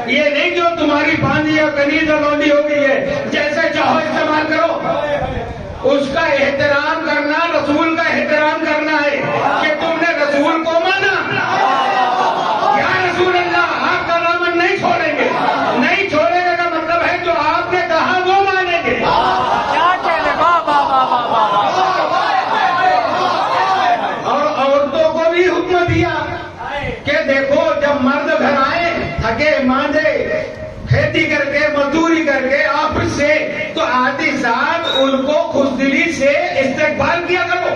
یہ نہیں جو تمہاری باندھی یا کنیز اور لونڈی ہو گئی ہے جیسے چاہو استعمال کرو. اس کا احترام کرنا رسول کا احترام کرنا ہے کہ تم نے رسول کو مانا. یا رسول اللہ آپ کا دامن نہیں چھوڑیں گے. نہیں چھوڑیں گے کا مطلب ہے جو آپ نے کہا وہ مانیں گے. اور عورتوں کو بھی حکم دیا کہ دیکھو جب مرد گھر آئے تھکے ماندے کھیتی کر کے مزدوری کر کے آفس سے، تو آدھی ساتھ ان کو خوش دلی سے استقبال کیا کرو.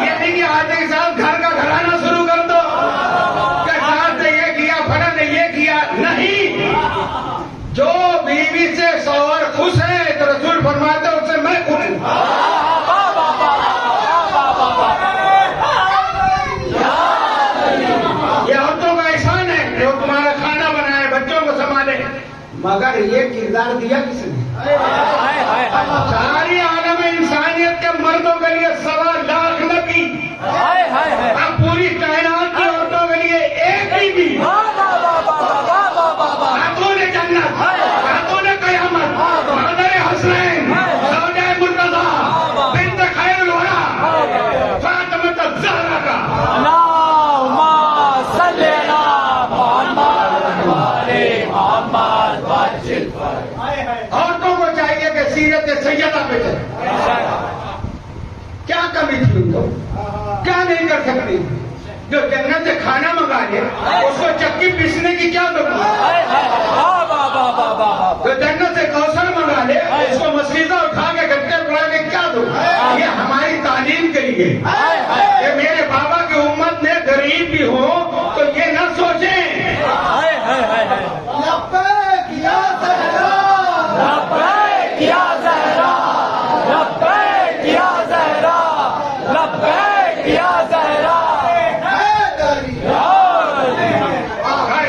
یہ نہیں کہ آدھی ساتھ گھر کا گھرانا شروع کر دو کہ ساتھ نے یہ کیا فلاں نے یہ کیا. نہیں، جو بیوی سے شوہر خوش ہے تو رسول فرماتے ہیں اس سے میں خوش ہوں. یہ عورتوں کا احسان ہے جو تمہارا کھانا بنائے، بچوں کو سنبھالے. مگر یہ کردار دیا کس نے؟ ساری عالم انسانیت کے مردوں کے لیے 1.25 لاکھ نبی، اب پوری کائنات کی عورتوں کے لیے ایک ہی بھی. خاتون جنت، خاتون قیامت، مادر حسنین، زوجہ مرتضی، بنت خیر الورا، فاطمہ الزہرا کا. اللہم صلی علی محمد. محمد واجب پر. عورتوں کو چاہیے کہ سیرت سیدہ پہ چلے. کیا کمی تھی ان کو؟ کیا نہیں کر سکتی؟ جو جنت سے کھانا منگا لے اس کو چکی پیسنے کی کیا ضرورت ہے؟ جو جنت سے کوثر منگا لے اس کو مسجدہ اٹھا کے گھنٹے پڑھانے کی کیا ضرورت ہے؟ یہ ہماری تعلیم کے لیے کہ میرے بابا کی امت میں غریب بھی ہو تو یہ نہ سوچیں. لبیک یا زہرا، لبیک یا زہرا، لبیک یا زہرا، لبیک یا زہرا.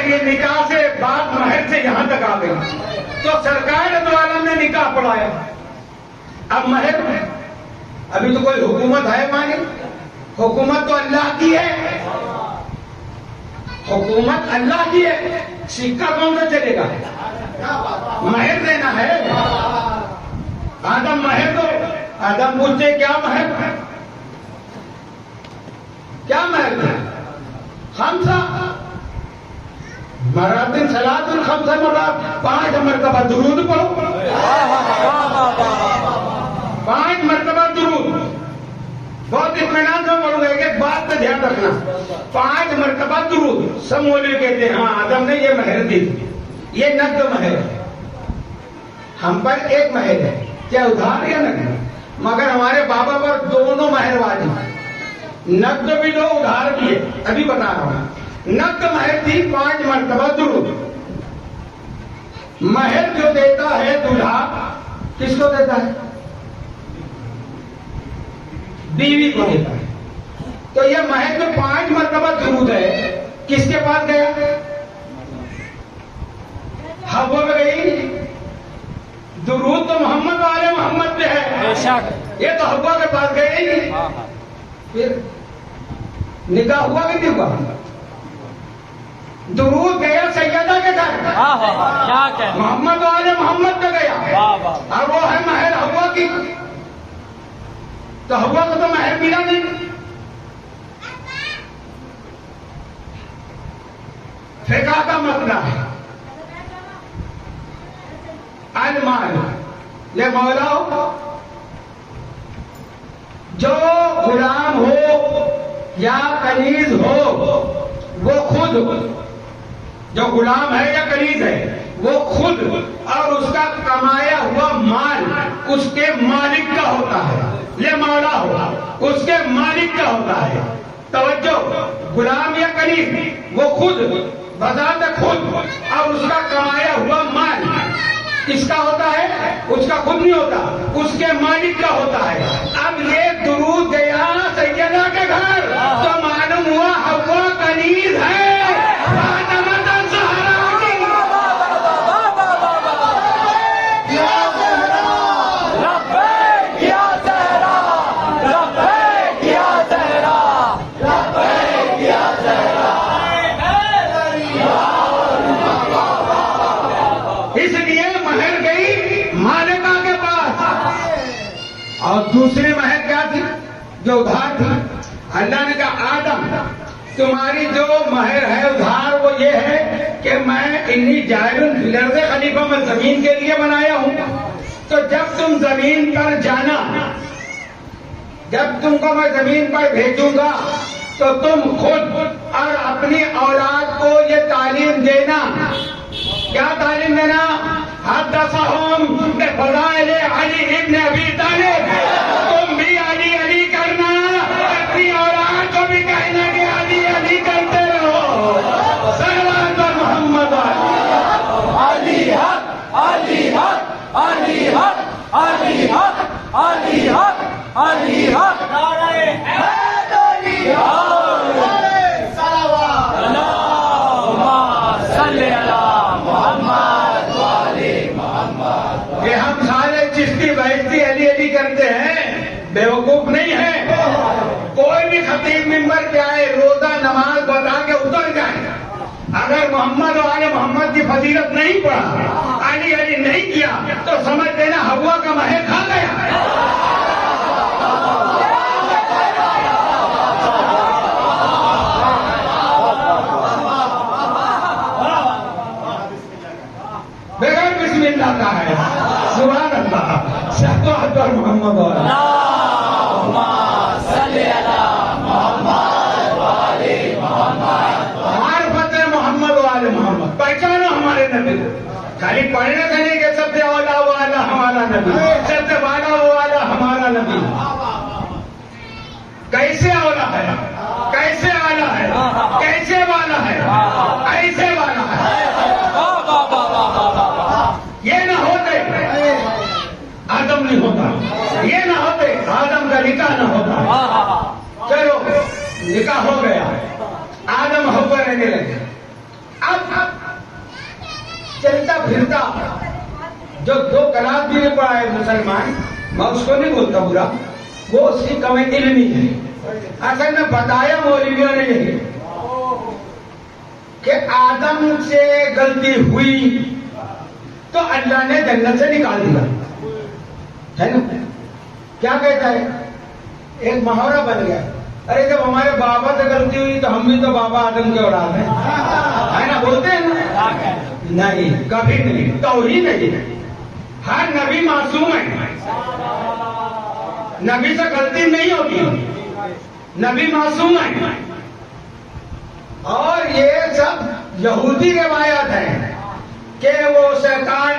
یہ نکاح سے بات مہر سے یہاں تک آ گئی تو سرکار دوارا نے نکاح پڑھایا. اب مہر ابھی تو کوئی حکومت ہے مانی؟ حکومت تو اللہ کی ہے، حکومت اللہ کی ہے. سکہ کون سا چلے گا؟ مہر دینا ہے. آدم مہر دو. آدم پوچھتے کیا مہر؟ کیا مہر دے؟ خمسہ مراتب صلاۃ الخمسہ مرات 5 مرتبہ درود پڑھو. 5 مرتبہ درود. بہت اطمینان سے پڑھو گے. ایک بات کا دھیان رکھنا، 5 مرتبہ درود. سب مولوی کہتے ہیں ہاں آدم نے یہ مہر دی. یہ نقد مہر ہے. ہم پر ایک مہر ہے، کیا ادھار یا نقد؟ مگر ہمارے بابا پر دونوں مہر واجب ہیں. نقد بھی دو، ادھار بھی ہے. ابھی بتا رہا ہوں. نقد مہر تھی 5 مرتبہ درود. مہر جو دیتا ہے دولہا کس کو دیتا ہے؟ بیوی کو دیتا ہے. تو یہ مہر جو 5 مرتبہ درود ہے کس کے پاس گیا؟ حوا میں گئی. درود تو محمد والے محمد پہ ہے، یہ تو حوا کے پاس گئی. پھر نکاح ہوا کہ نہیں ہوا؟ درود گیا سیدہ کے گھر، محمد والے محمد پہ گیا، اور وہ ہے مہر حوا کی. تو حوا کو تو مہر ملا نہیں. فقہ کا مسئلہ ہے. المال یہ مولا ہو، جو غلام ہو یا کنیز ہو وہ خود، جو غلام ہے یا کنیز ہے وہ خود اور اس کا کمایا ہوا مال اس کے مالک کا ہوتا ہے. یہ مولا ہو اس کے مالک کا ہوتا ہے. توجہ، غلام یا کنیز وہ خود بذات خود اور اس کا کمایا ہوا مال کس کا ہوتا ہے؟ اس کا خود نہیں ہوتا، اس کے مالک کا ہوتا ہے. اب یہ درود گیا سیدہ کے گھر تو معلوم ہوا حوا کنیز ہے. اور دوسری مہر کیا تھی جو ادھار تھی؟ اللہ نے کہا آدم تمہاری جو مہر ہے ادھار وہ یہ ہے کہ میں انی جاعل فی الارض خلیفہ میں زمین کے لیے بنایا ہوں. تو جب تم زمین پر جانا، جب تم کو میں زمین پر بھیجوں گا تو تم خود اور اپنی اولاد کو یہ تعلیم دینا. کیا تعلیم دینا؟ حدثہم بفضائل علی ابن ابی طالب. تم بھی علی علی کرنا، اپنی اولاد کو بھی کہنا کہ علی علی کرتے رہو. صلوات محمد علی حق، علی حق، علی حق، علی حق، علی حق، علی حق. نعرہ حیدری، صلوات. اللہم صلی علی محمد وعلی محمد. یہ ہم سارے چشتی بہشتی علی علی کرتے ہیں، بیوقوف نہیں ہے. کوئی بھی خطیب منبر پہ آئے روزہ نماز بتا کے اتر جائے، اگر محمد و آل محمد کی فضیلت نہیں پڑھا، علی علی نہیں کیا تو سمجھ دینا حوا کا مہر کھا گیا. بسم اللہ کا ہے. سبحان اللہ. صلوات پر محمد و علی. اللهم صل على محمد وآل محمد. معرفت محمد و آل محمد. پہچانو ہمارے نبی کو. خالی پڑھنے سے نہیں کہ سب سے اولا والا ہمارا نبی, سب سے بالا والا ہمارا نبی. کیسے اولا ہے, کیسے آلہ ہے, کیسے والا ہے, ایسے والا ہے. یہ نہ ہوتے آدم نہیں ہوتا, یہ نہ ہوتے آدم کا نکاح نہ ہوتا. چلو نکاح ہو گیا, آدم حوا رہنے لگے. اب چلتا پھرتا جو دو کلام بھی نہیں پڑھا ہے مسلمان, میں اس کو نہیں بولتا برا, وہ اس کی کمی علمی ہے. اصل میں بتایا مولویوں نے یہی کہ آدم سے غلطی ہوئی تو اللہ نے جنت سے نکال دیا ہے نا. کیا کہتا ہے, ایک محاورہ بن گیا, ارے جب ہمارے بابا سے غلطی ہوئی تو ہم بھی تو بابا آدم کے اولاد ہیں, ہے نا, بولتے ہیں نا. نہیں, کبھی نہیں, توحید نہیں. ہر نبی معصوم ہے, نبی سے غلطی نہیں ہوتی, نبی معصوم ہے. اور یہ سب یہودی روایات ہیں کہ وہ شیطان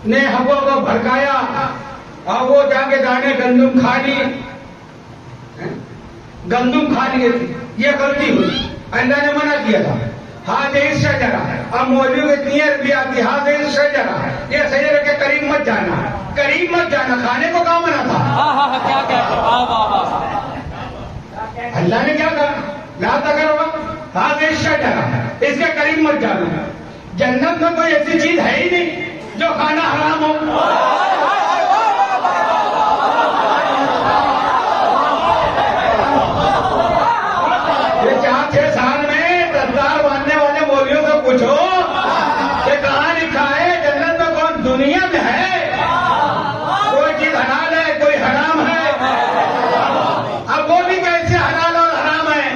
نے حوا کو بھڑکایا اور وہ جا کے دانے گندم کھا لی, گندم کھا لیے تھی, یہ غلطی ہوئی. اللہ نے منع کیا تھا ہاذہ شجرہ. اب مولوی کو اتنی عربی آتی, ہاذہ شجرہ, یہ شجرے کے قریب مت جانا, قریب مت جانا. کھانے کو کہاں منع تھا؟ کیا کہتے, اللہ نے کیا کہا, لا تقربوا ہاذہ الشجرہ, اس کے قریب مت جانا. جنت میں کوئی ایسی چیز ہے ہی نہیں جو کھانا حرام ہو. یہ 4-6 سال میں دستار باندھنے والے مولویوں سے پوچھو کہ کہاں لکھا ہے جنت میں کون دنیا میں ہے کوئی چیز حلال ہے کوئی حرام ہے. اب وہ بھی کیسے حلال اور حرام ہے؟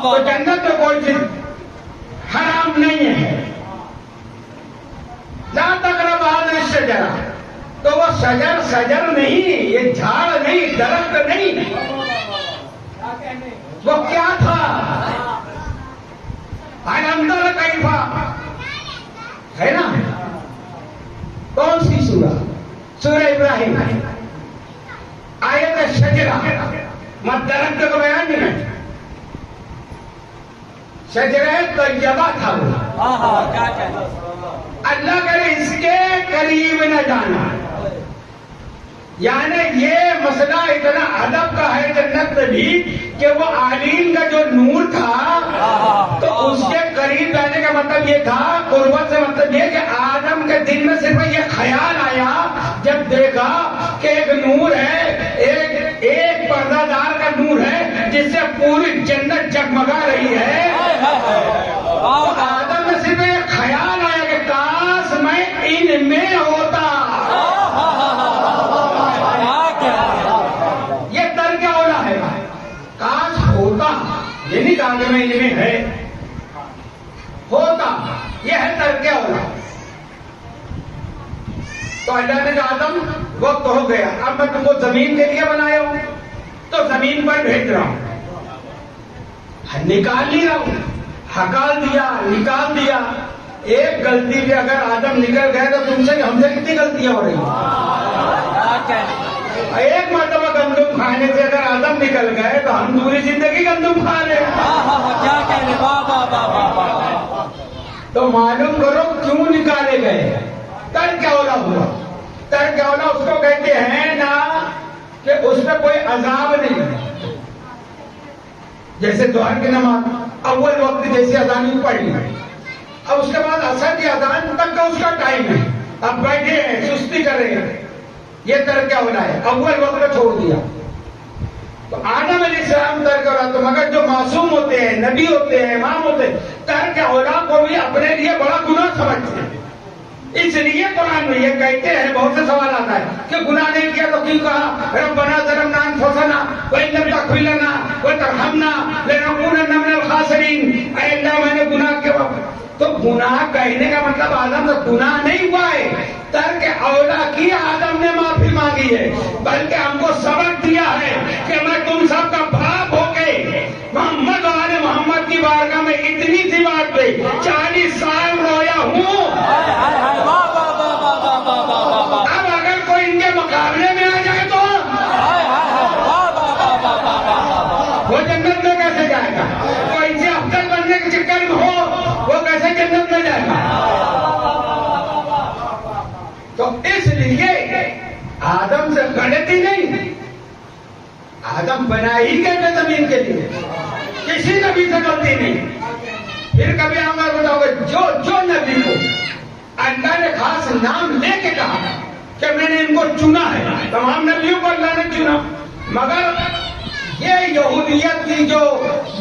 تو جنت میں کوئی چیز حرام نہیں ہے. لا تقربوا هذه الشجرة, تو وہ شجر نہیں, یہ جھاڑ نہیں, درخت نہیں, وہ کیا تھا؟ اندر کیفا ہے نا. کون سی سورہ؟ سورہ ابراہیم. آیت شجرہ مت درخت کو بیان نہیں ہے, شجرہ طیبہ تھا وہ. اللہ کرے اس کے قریب نہ جانا. یعنی یہ مسئلہ اتنا ادب کا ہے جنت میں بھی کہ وہ عالم کا جو نور تھا تو اس کے قریب جانے کا مطلب یہ تھا, قربت سے مطلب یہ کہ آدم کے دل میں صرف یہ خیال آیا جب دیکھا کہ ایک نور ہے, ایک پردہ دار کا نور ہے جس سے پوری جنت جگمگا رہی ہے. تو آدم میں صرف ایک خیال آیا کہ کاش میں ان میں ہوتا. یہ ترک اولا ہے, کاش ہوتا, یہ نہیں کہا کہ میں ان میں ہے, ہوتا, یہ ہے ترک اولا. تو اللہ نے کہا آدم وقت ہو گیا, اب میں تم کو زمین کے لیے بنایا ہوں تو زمین پر بھیج رہا ہوں. نکال لیا ہوں, ہکال دیا, نکال دیا. ایک غلطی بھی اگر آدم نکل گئے تو تم سے ہم سے کتنی غلطیاں ہو رہی ہیں. ایک مرتبہ گندم کھانے سے اگر آدم نکل گئے تو ہم پوری زندگی گندم کھا رہے ہیں. تو معلوم کرو کیوں نکالے گئے. ترک اولا ہوا. ترک اولا اس کو کہتے ہیں نا کہ اس میں کوئی عذاب نہیں ہے. جیسے دوہر کی نماز اول وقت جیسی اذان پڑھ لی, اب اس کے بعد عصر کی اذان تک کا اس کا ٹائم ہے, اب بیٹھے ہیں سستی کر رہے ہیں, یہ ترک اولا ہے. اول وقت چھوڑ دیا. تو آدم علیہ السلام ترک اولا, تو مگر جو معصوم ہوتے ہیں, نبی ہوتے ہیں, امام ہوتے ہیں, ترک اولا کو بھی اپنے لیے بڑا گناہ سمجھتے ہیں. اس لیے قرآن میں یہ کہتے ہیں, بہت سے سوال آتا ہے کہ گناہ نہیں کیا تو کیوں کہا ربنا ظلمنا انفسنا وان لم تغفر لنا وترحمنا لنکونن من الخاسرین. اے اللہ میں نے گناہ کیا تو گناہ کہنے کا مطلب آدم سے گناہ نہیں ہوا ہے، ترک اولا کی آدم نے معافی مانگی ہے، بلکہ ہم کو سبق دیا ہے کہ میں تم سب کا باپ ہو کے محمد و آل محمد کی بارگاہ میں اتنی سی بات پہ 40 سال رویا ہوں۔ اب اگر کوئی ان کے مقابلے میں آ جائے تو وہ جنت میں کیسے جائے گا؟ کوئی ان سے افضل بننے کے چکر میں ہو وہ کیسے جنت میں جائے گا؟ تو اس لیے آدم سے غلطی نہیں، آدم بنا ہی گئے تھے زمین کے لیے، کسی نبی سے غلطی نہیں۔ پھر کبھی ہمارا بتاؤ گے جو نبی کو اللہ نے خاص نام لے کے کہا کہ میں نے ان کو چنا ہے، تمام نبیوں کو اللہ نے چنا، مگر یہ یہودیت کی جو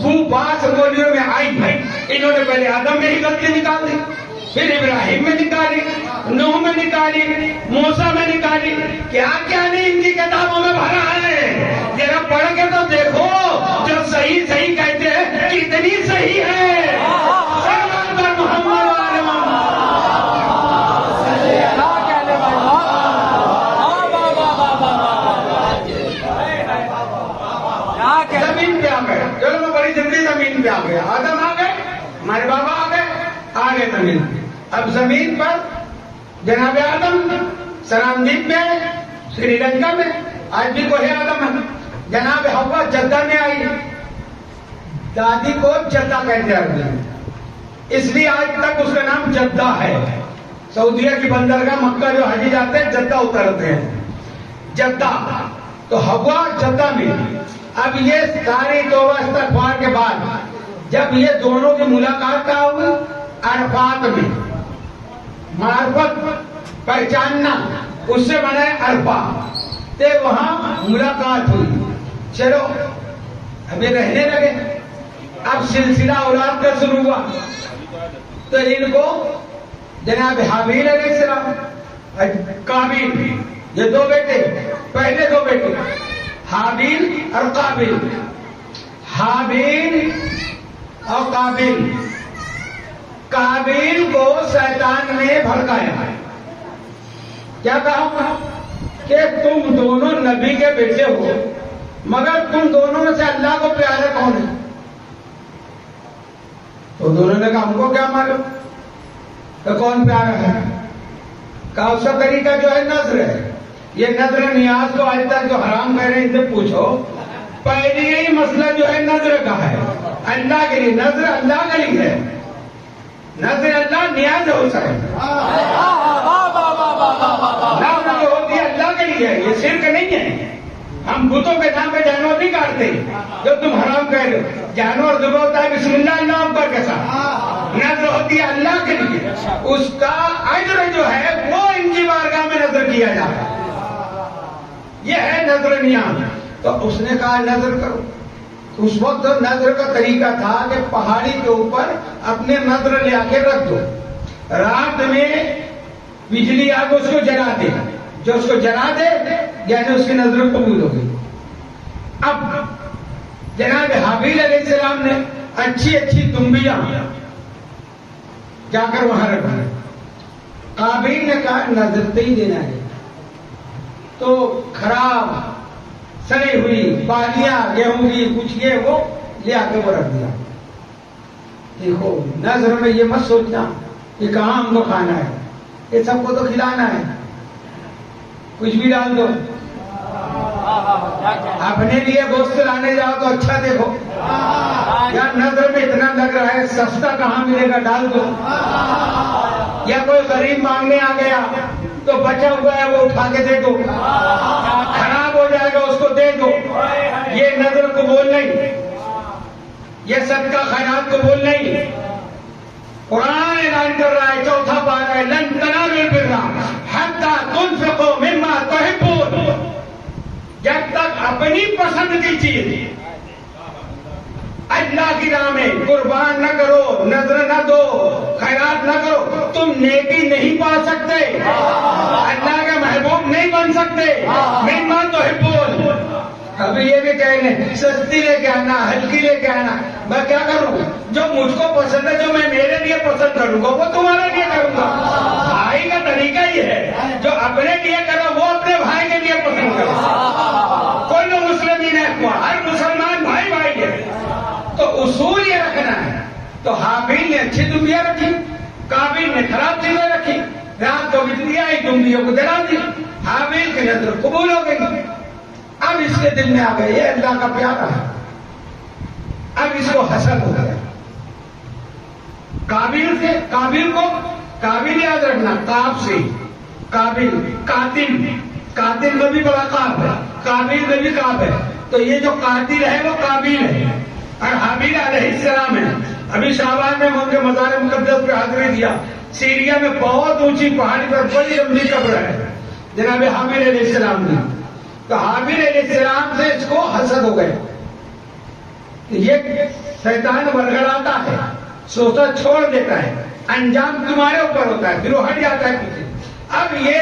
بو باس بولیوں میں آئی ہے، انہوں نے پہلے آدم میں ہی غلطی نکال دی، پھر ابراہیم میں نکالی، نوح میں نکالی، موسیٰ میں نکالی، کیا کیا نہیں ان کی کتابوں میں بھرا ہے؟ ذرا پڑھ کے تو دیکھو، جو صحیح صحیح کہتے ہیں کتنی صحیح ہے۔ محمد وآل محمد زمین پہ آ گئے، چلو میں بڑی جلدی زمین پہ آ گیا، آدم آ گئے، ہمارے بابا آ گئے زمین پہ۔ اب زمین پر جناب آدم سرامدیپ میں، سری لنکا میں، آج بھی کوئی آدم ہے۔ جناب ہوا جدہ میں آئی، دادی کو جدہ کہتے ہیں عربی میں، اس لیے آج تک اس کا نام جدہ ہے۔ سعودیہ کی بندرگاہ مکہ جو حجی جاتے ہیں جدہ اترتے ہیں، جدہ۔ تو ہوا جدہ میں۔ اب یہ ساری توبہ استغفار کے بعد جب یہ دونوں کی ملاقات کہاں ہوئی؟ عرفات میں۔ معرفت پہچاننا اس سے بنا ہے عرفہ، تے وہاں ملاقات ہوئی۔ چلو اب یہ رہنے لگے، اب سلسلہ اولاد کا شروع ہوا، تو ان کو جناب حابیل علیہ السلام، قابیل، یہ دو بیٹے، پہلے دو بیٹے حابیل اور قابیل، حابیل اور قابیل۔ قابیل کو شیطان نے بھڑکایا، کیا کہا کہ تم دونوں نبی کے بیٹے ہو، مگر تم دونوں میں سے اللہ کو پیارا کون ہے؟ تو دونوں نے کہا ہم کو کیا معلوم تو کون پیارا ہے؟ کہا اس کا طریقہ جو ہے نظر ہے، یہ نظر نیاز کو آج تک جو حرام کہہ رہے ہیں ان سے پوچھو، پہلے یہی مسئلہ جو ہے نظر کا ہے، اللہ کے لیے نظر اللہ کے لیے ہے، نظر اللہ نیاز ہو سکے، نظر جو ہوتی ہے اللہ کے لیے ہے، یہ شرک نہیں ہے۔ ہم بتوں کے نام پہ جانور نہیں کاٹتے جو تم حرام کہہ رہے ہو، جانور ذبح ہوتا ہے بسم اللہ اللہ اکبر کے ساتھ، نظر ہوتی ہے اللہ کے لیے، اس کا اجر جو ہے وہ ان کی بارگاہ میں نظر کیا جاتا ہے، یہ ہے نظر نیاز۔ تو اس نے کہا نظر کرو۔ اس وقت نظر کا طریقہ تھا کہ پہاڑی کے اوپر اپنے نظر لے آ کے رکھ دو، رات میں بجلی آ کے اس کو جلا دے، جو اس کو جلا دے یعنی اس کی نظر قبول ہو گئی۔ اب جناب حابیل علیہ السلام نے اچھی اچھی تنبیاں جا کر وہاں رکھا، قابیل نے کہا نظر تو ہی دینا ہے، تو خراب سڑی ہوئی بالیاں گیہوں کی کچھ یہ وہ لے آ کے وہ رکھ دیا۔ دیکھو نظر میں یہ مت سوچنا کہ کہاں ہم کو کھانا ہے، یہ سب کو تو کھلانا ہے، کچھ بھی ڈال دو۔ اپنے لیے گوشت لانے جاؤ تو اچھا دیکھو، یا نظر میں اتنا لگ رہا ہے سستا کہاں ملے گا ڈال دو، یا کوئی غریب مانگنے آ گیا تو بچا ہوا ہے وہ اٹھا کے دے دو، خراب ہو جائے گا اس کو دے دو، یہ نظر قبول نہیں، یہ صدقہ خیرات قبول نہیں۔ قرآن اعلان کر رہا ہے، چوتھا پارہ ہے، لن تنالوا البر حتی تنفقوا مما تحبون، جب تک اپنی پسند کی چیز اللہ کی راہ میں قربان نہ کرو، نظر نہ دو، خیرات نہ کرو، تم نیکی نہیں پا سکتے، اللہ کے محبوب نہیں بن سکتے۔ مما تحبون، ابھی یہ بھی کہیں گے سستی لے کے آنا، ہلکی لے کے آنا، میں کیا کروں؟ جو مجھ کو پسند ہے، جو میں میرے لیے پسند کروں گا وہ تمہارے لیے کروں گا. بھائی کا طریقہ یہ ہے جو اپنے لیے کرو وہ اپنے بھائی کے لیے پسند کرو. کل مسلمین ہر مسلمان بھائی بھائی ہے. تو اصول یہ رکھنا ہے. تو حابیل نے اچھی دنیا رکھی, قابیل نے خراب چیزیں رکھی. رات کو بجلی آئی, دنیا کو جلا دی. حابیل کی نظر قبول ہو گئی. اب اس کے دل میں آ گئی یہ اللہ کا پیارا ہے. اب اس کو حسد ہو گیا. قابیل کو قابل یاد رکھنا, قاب سے قابل, قاتل میں بھی بڑا قاب ہے, قابل میں بھی قاب ہے. تو یہ جو قاتل ہے وہ قابل ہے اور حابیل علیہ السلام ہے. ابھی شعبان میں ان کے مزار مقدس پہ حاضری دیا. سیریا میں بہت اونچی پہاڑی پر بڑی لمبی قبر ہے جناب حابیل علیہ السلام کی. تو حابیل علیہ السلام سے اس کو حسد ہو گئے. یہ شیطان ورگڑاتا ہے, سوچا چھوڑ دیتا ہے, انجام تمہارے اوپر ہوتا ہے, پھر وہ ہٹ جاتا ہے پیچھے. اب یہ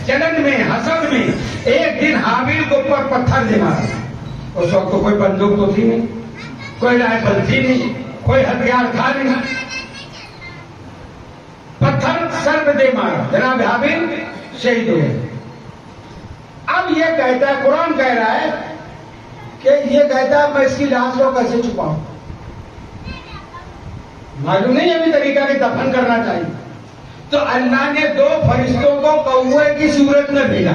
جلن میں حسد میں ایک دن حابیل کو اوپر پتھر دے مارا. اس وقت تو کوئی بندوق تو تھی نہیں, کوئی رائفل تھی نہیں, کوئی ہتھیار تھا نہیں. پتھر سر پہ دے مارا, جناب حابیل شہید ہوئے. اب یہ کہتا ہے, قرآن کہہ رہا ہے کہ یہ کہتا ہے میں اس کی لاش کو کیسے چھپاؤں. معلوم نہیں ابھی طریقہ کہ دفن کرنا چاہیے. تو اللہ نے 2 فرشتوں کو کوے کی صورت میں بھیجا,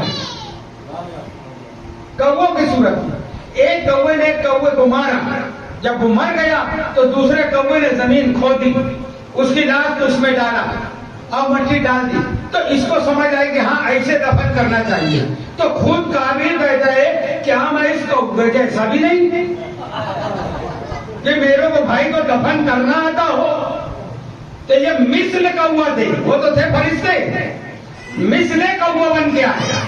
کووں کی صورت میں. ایک کوے نے ایک کوے کو مارا, جب وہ مر گیا تو دوسرے کوے نے زمین کھودی, اس کی لاش اس میں ڈالا اور مٹی ڈال دی. تو اس کو سمجھ آئی کہ ہاں ایسے دفن کرنا چاہیے. تو خود قابل کہتا ہے کہ ہاں میں اس کو جیسا بھی نہیں کہ میرے کو بھائی کو دفن کرنا آتا ہو. تو یہ مثل کوا تھے, وہ تو تھے فرشتے, مثل کوا بن کے آیا.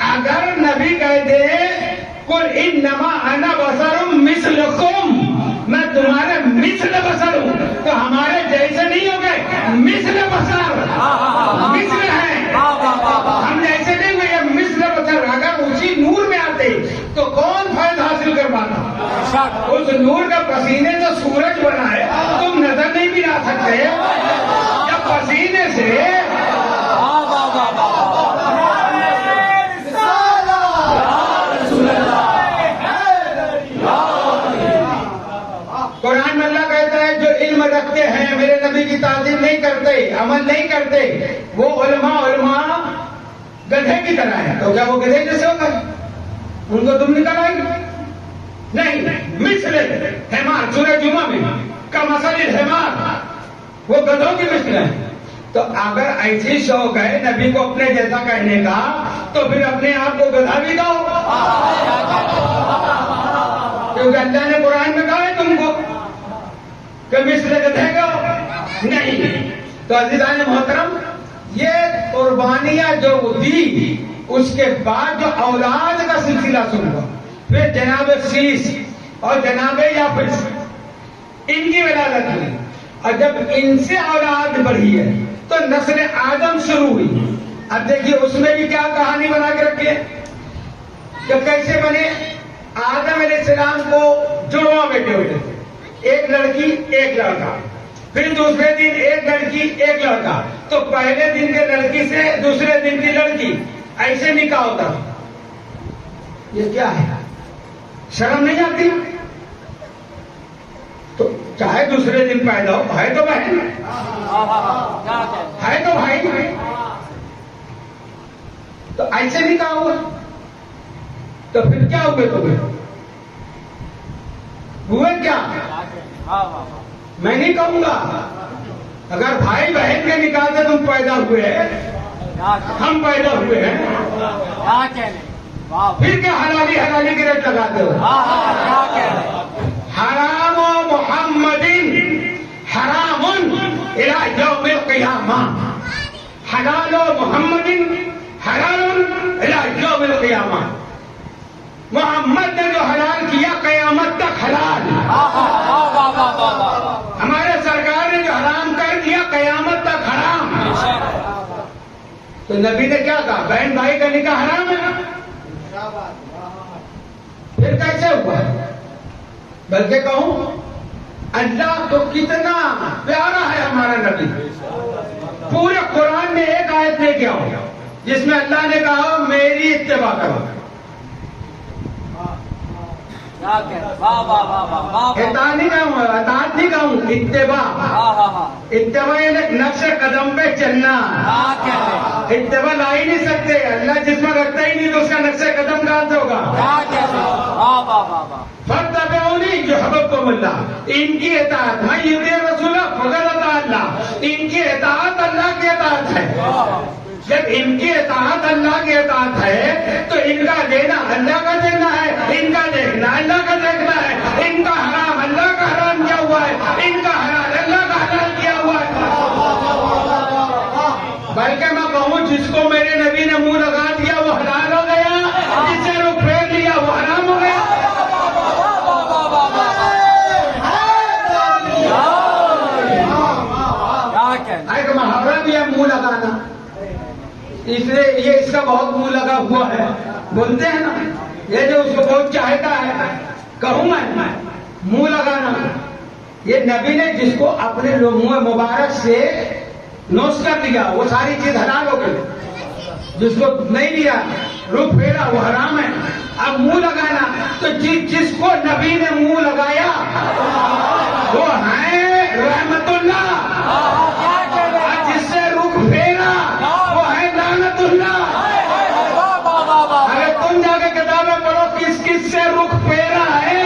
اگر نبی کہتے قل انما انا بشر مثلکم, میں تمہارے مثل بشر ہوں, تو ہمارے جیسے نہیں ہو گئے, مثل بشر, مثل ہیں ہم جیسے نہیں ہوئے, مثل بشر. اگر اسی نور میں آتے تو کون فائدہ حاصل کر پاتا. اس نور کا پسینے سے سورج بنا ہے, تم نظر نہیں بھی لا سکتے جب پسینے سے. قرآن میں اللہ کہتا ہے جو علم رکھتے ہیں میرے نبی کی تعظیم نہیں کرتے, عمل نہیں کرتے, وہ علماء گدھے کی طرح ہے. تو کیا وہ گدھے جیسے ہوگا, ان کو تم نکل آئے نہیں. مثل حمار, سورہ جمعہ میں کا مثل الحمار, وہ گدھوں کی مثل ہے. تو اگر ایسی شوق ہے نبی کو اپنے جیسا کہنے کا تو پھر اپنے آپ کو گدھا بھی کہو, کیونکہ اللہ نے قرآن میں کہا ہے تم کو کہ مثل گدھے کہو نہیں. تو عزیزان محترم, یہ قربانیاں جو دی اس کے بعد جو اولاد کا سلسلہ سن گا, پھر جناب سیس اور جناب یافس ان کی ولادت ہوئی, اور جب ان سے اولاد بڑھی ہے تو نسل آدم شروع ہوئی. اب دیکھیے اس میں بھی کیا کہانی بنا کے رکھی ہے کہ کیسے بنے. آدم علیہ السلام کو جڑواں بیٹے ہوتے تھے, ایک لڑکی ایک لڑکا, پھر دوسرے دن ایک لڑکی ایک لڑکا. تو پہلے دن کے لڑکی سے دوسرے دن کی لڑکی, ایسے نکاح ہوتا. یہ کیا ہے, شرم نہیں آتی؟ تو چاہے دوسرے دن پیدا ہو, ہے تو بہن, ہے تو بھائی, تو ایسے نکاح ہوا. تو پھر کیا ہوئے تمہیں, ہوئے کیا میں نہیں کہوں گا. اگر بھائی بہن کے نکاح سے تم پیدا ہوئے, ہم پیدا ہوئے ہیں, پھر کیا حلالی کی ریٹ لگاتے ہو. حرام محمد حرام الى یوم القیامہ, حلال محمد حلال الى یوم القیامہ. محمد نے جو حلال کیا قیامت تک حلال, ہمارے سرکار نے جو حرام کر دیا قیامت تک حرام. تو نبی نے کیا کہا, بہن بھائی کا نکاح حرام ہے. پھر کیسے ہوا, بلکہ کہوں اللہ تو کتنا پیارا ہے ہمارا نبی. پورے قرآن میں ایک آیت لے کے آؤ جس میں اللہ نے کہا میری اتباع کرو. اطاعت نہیں کہوں, اتباع. اتباع یعنی نقش قدم پہ چلنا. اتباع لا ہی نہیں سکتے, اللہ جس میں رکھتا ہی نہیں تو اس کا نقش قدم کہاں سے ہوگا. فاتبعونی یحببکم اللہ. ان کی اطاعت, میں یطیع رسول فقد اطاع اللہ. ان کی اطاعت اللہ کی اطاعت ہے. جب ان کی اطاعت اللہ کی اطاعت ہے تو ان کا دینا اللہ کا دینا ہے, ان کا دیکھنا اللہ کا دیکھنا ہے, ان کا حرام اللہ کا حرام کیا ہوا ہے, ان کا حلال اللہ کا حلال کیا ہوا ہے. بلکہ میں کہوں جس کو میرے نبی نے منہ لگا دیا وہ حلال ہو گیا, جس سے رخ پھیر لیا وہ حرام ہو گیا. ایک محاورہ بھی ہے منہ لگانا, اس لیے یہ اس کا بہت منہ لگا ہوا ہے. بولتے ہیں نا یہ جو اس کو بہت چاہتا ہے, کہوں میں منہ لگانا. یہ نبی نے جس کو اپنے منہ مبارک سے نوش کر دیا وہ ساری چیز حلال ہو گئی, جس کو نہیں لیا رخ پھیرا وہ حرام ہے. اب منہ لگانا تو جس کو نبی نے منہ لگایا وہ ہے رحمت اللہ, جس سے رخ پھیرا وہ ہے لعنت اللہ. اگر تم جا کے کتابیں پڑھو کس کس سے رخ پھیرا ہے,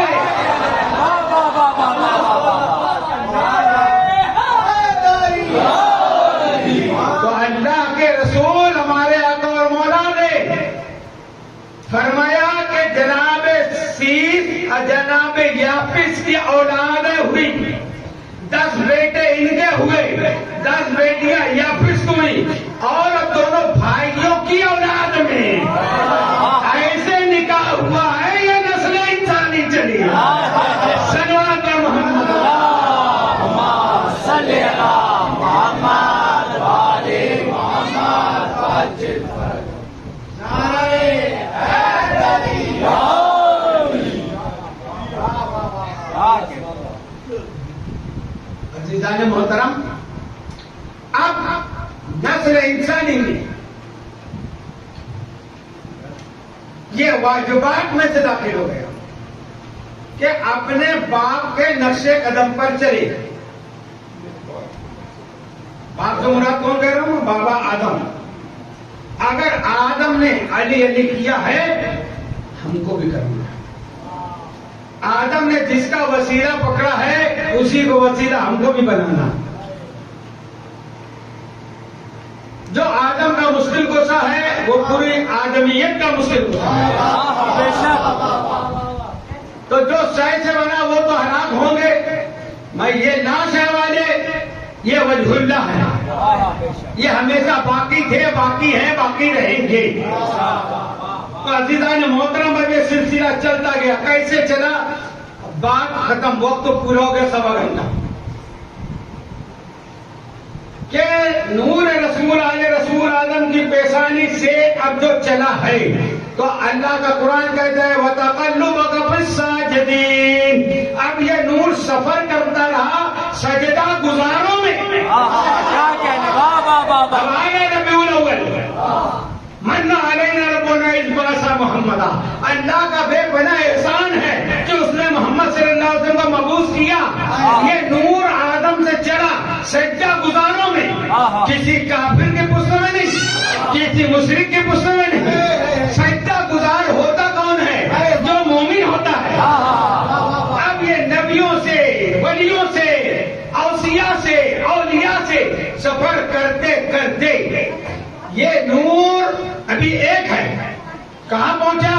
تو اللہ کے رسول ہمارے آقا اور مولا نے فرمایا کہ جناب سیس اور جناب یافس کی اولادیں ہوئی, 10 بیٹے ان کے ہوئے, 10 بیٹیاں یافس کو ہوئی, اور اب دونوں بھائیوں کی اولاد میں ایسے نکاح ہوا ہے یہ نسل انسانی چلی. صلوات محمد صلی اللہ محمد والے محمد. عزیزان محترم, اب نسل انسانی میں یہ واجبات میں سے داخل ہو گیا کہ اپنے باپ کے نقش قدم پر چلے. باپ سے مراد کون کہہ رہا ہوں, بابا آدم. اگر آدم نے علی علی کیا ہے ہم کو بھی کرنا ہے. آدم نے جس کا وسیلہ پکڑا ہے اسی کو وسیلہ ہم کو بھی بنانا. جو آدم کا مشکل کوشا ہے وہ پوری آدمیت کا مشکل کوشا ہے. تو جو شے سے بنا وہ تو ہلاک ہوں گے. میں یہ لاش ہے والے یہ وجہ اللہ ہے, یہ ہمیشہ باقی تھے, باقی ہیں, باقی رہیں گے. تو عزیزان محترم اب یہ سلسلہ چلتا گیا. کیسے چلا, بات ختم, وقت تو پورا ہو گیا 1.25 گھنٹہ. کہ نور رسول آل رسول آدم کی پیشانی سے اب جو چلا ہے تو اللہ کا قرآن کہتا ہے وَتَقَلُّبَكَ فِي السَّاجِدِينَ. اب یہ نور سفر کرتا رہا سجدہ گزاروں میں. کیا کہنے, اب آگے ربیع الاول من علینا ربنا اذ بعث محمدا. اللہ کا بے پناہ احسان ہے کہ اس نے محمد صلی اللہ علیہ وسلم کو مبعوث کیا. یہ نور آدم سے چڑھا سجدہ گزاروں میں, کسی کافر کے پشت میں نہیں, کسی مشرک کے پشت میں نہیں. سجدہ گزار ہوتا کون ہے, جو مومن ہوتا ہے. اب یہ نبیوں سے, ولیوں سے, اوصیاء سے, اولیاء سے سفر کرتے کرتے یہ نور ابھی ایک ہے. کہاں پہنچا,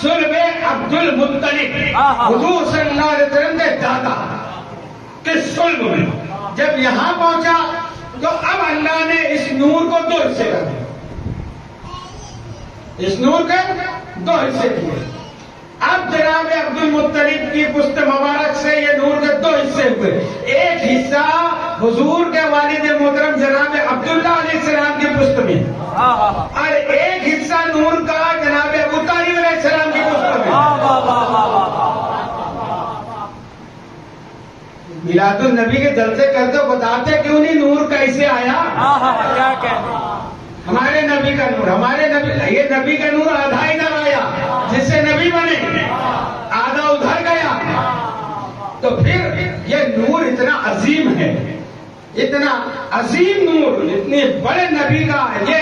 صلب عبد المطلب, حضور صلی اللہ علیہ وسلم کے دادا کے صلب میں. جب یہاں پہنچا تو اب اللہ نے اس نور کو 2 حصے کر دیا. اس نور کے 2 حصے کیے. اب جناب عبد المطلب کی پشت مبارک سے یہ نور کے 2 حصے ہوئے. ایک حصہ حضور کے والد محترم جناب عبداللہ علیہ السلام کی پشت میں, اور ایک حصہ نور کا جناب ابو طالب علیہ السلام کی پشت میں. میلاد النبی کے جلسے کرتے ہو, بتاتے کیوں نہیں نور کا کیسے آیا؟ کیا کہنے ہمارے نبی کا نور، ہمارے نبی، یہ نبی کا نور آدھا ادھر آیا جس سے نبی بنے، آدھا ادھر گیا. تو پھر یہ نور اتنا عظیم ہے، اتنا عظیم نور، اتنے بڑے نبی کا یہ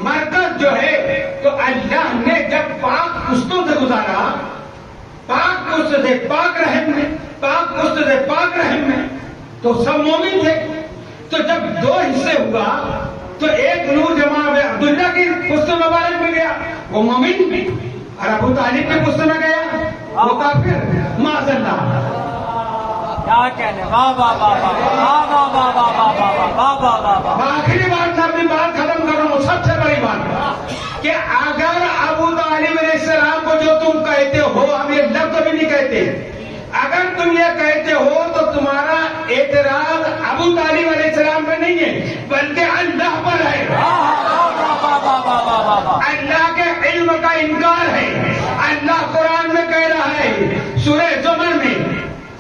مرکز جو ہے، تو اللہ نے جب پاک پشتوں سے گزارا، پاک پشت سے پاک رحم میں، پاک پشت سے پاک رحم میں، تو سب مومن تھے. تو جب دو حصے ہوا تو ایک نور جناب عبداللہ کی پشت مبارک میں گیا، وہ مومن، اور ابو طالب کی پشت میں گیا، وہ کافر، معاذ اللہ. کیا کہنے واہ واہ واہ واہ واہ واہ واہ واہ واہ واہ واہ واہ واہ. آخری بات میں اپنی بات ختم کر رہا ہوں. سب سے بڑی بات کہ اگر ابو طالب علیہ السلام کو جو تم کہتے ہو، ہم یہ لفظ بھی نہیں کہتے، اگر تم یہ کہتے ہو تو تمہارا اعتراض ابو طالب علیہ السلام پہ نہیں ہے بلکہ اللہ پر ہے. اللہ کے علم کا انکار ہے. اللہ قرآن میں کہہ رہا ہے سورہ زمر میں،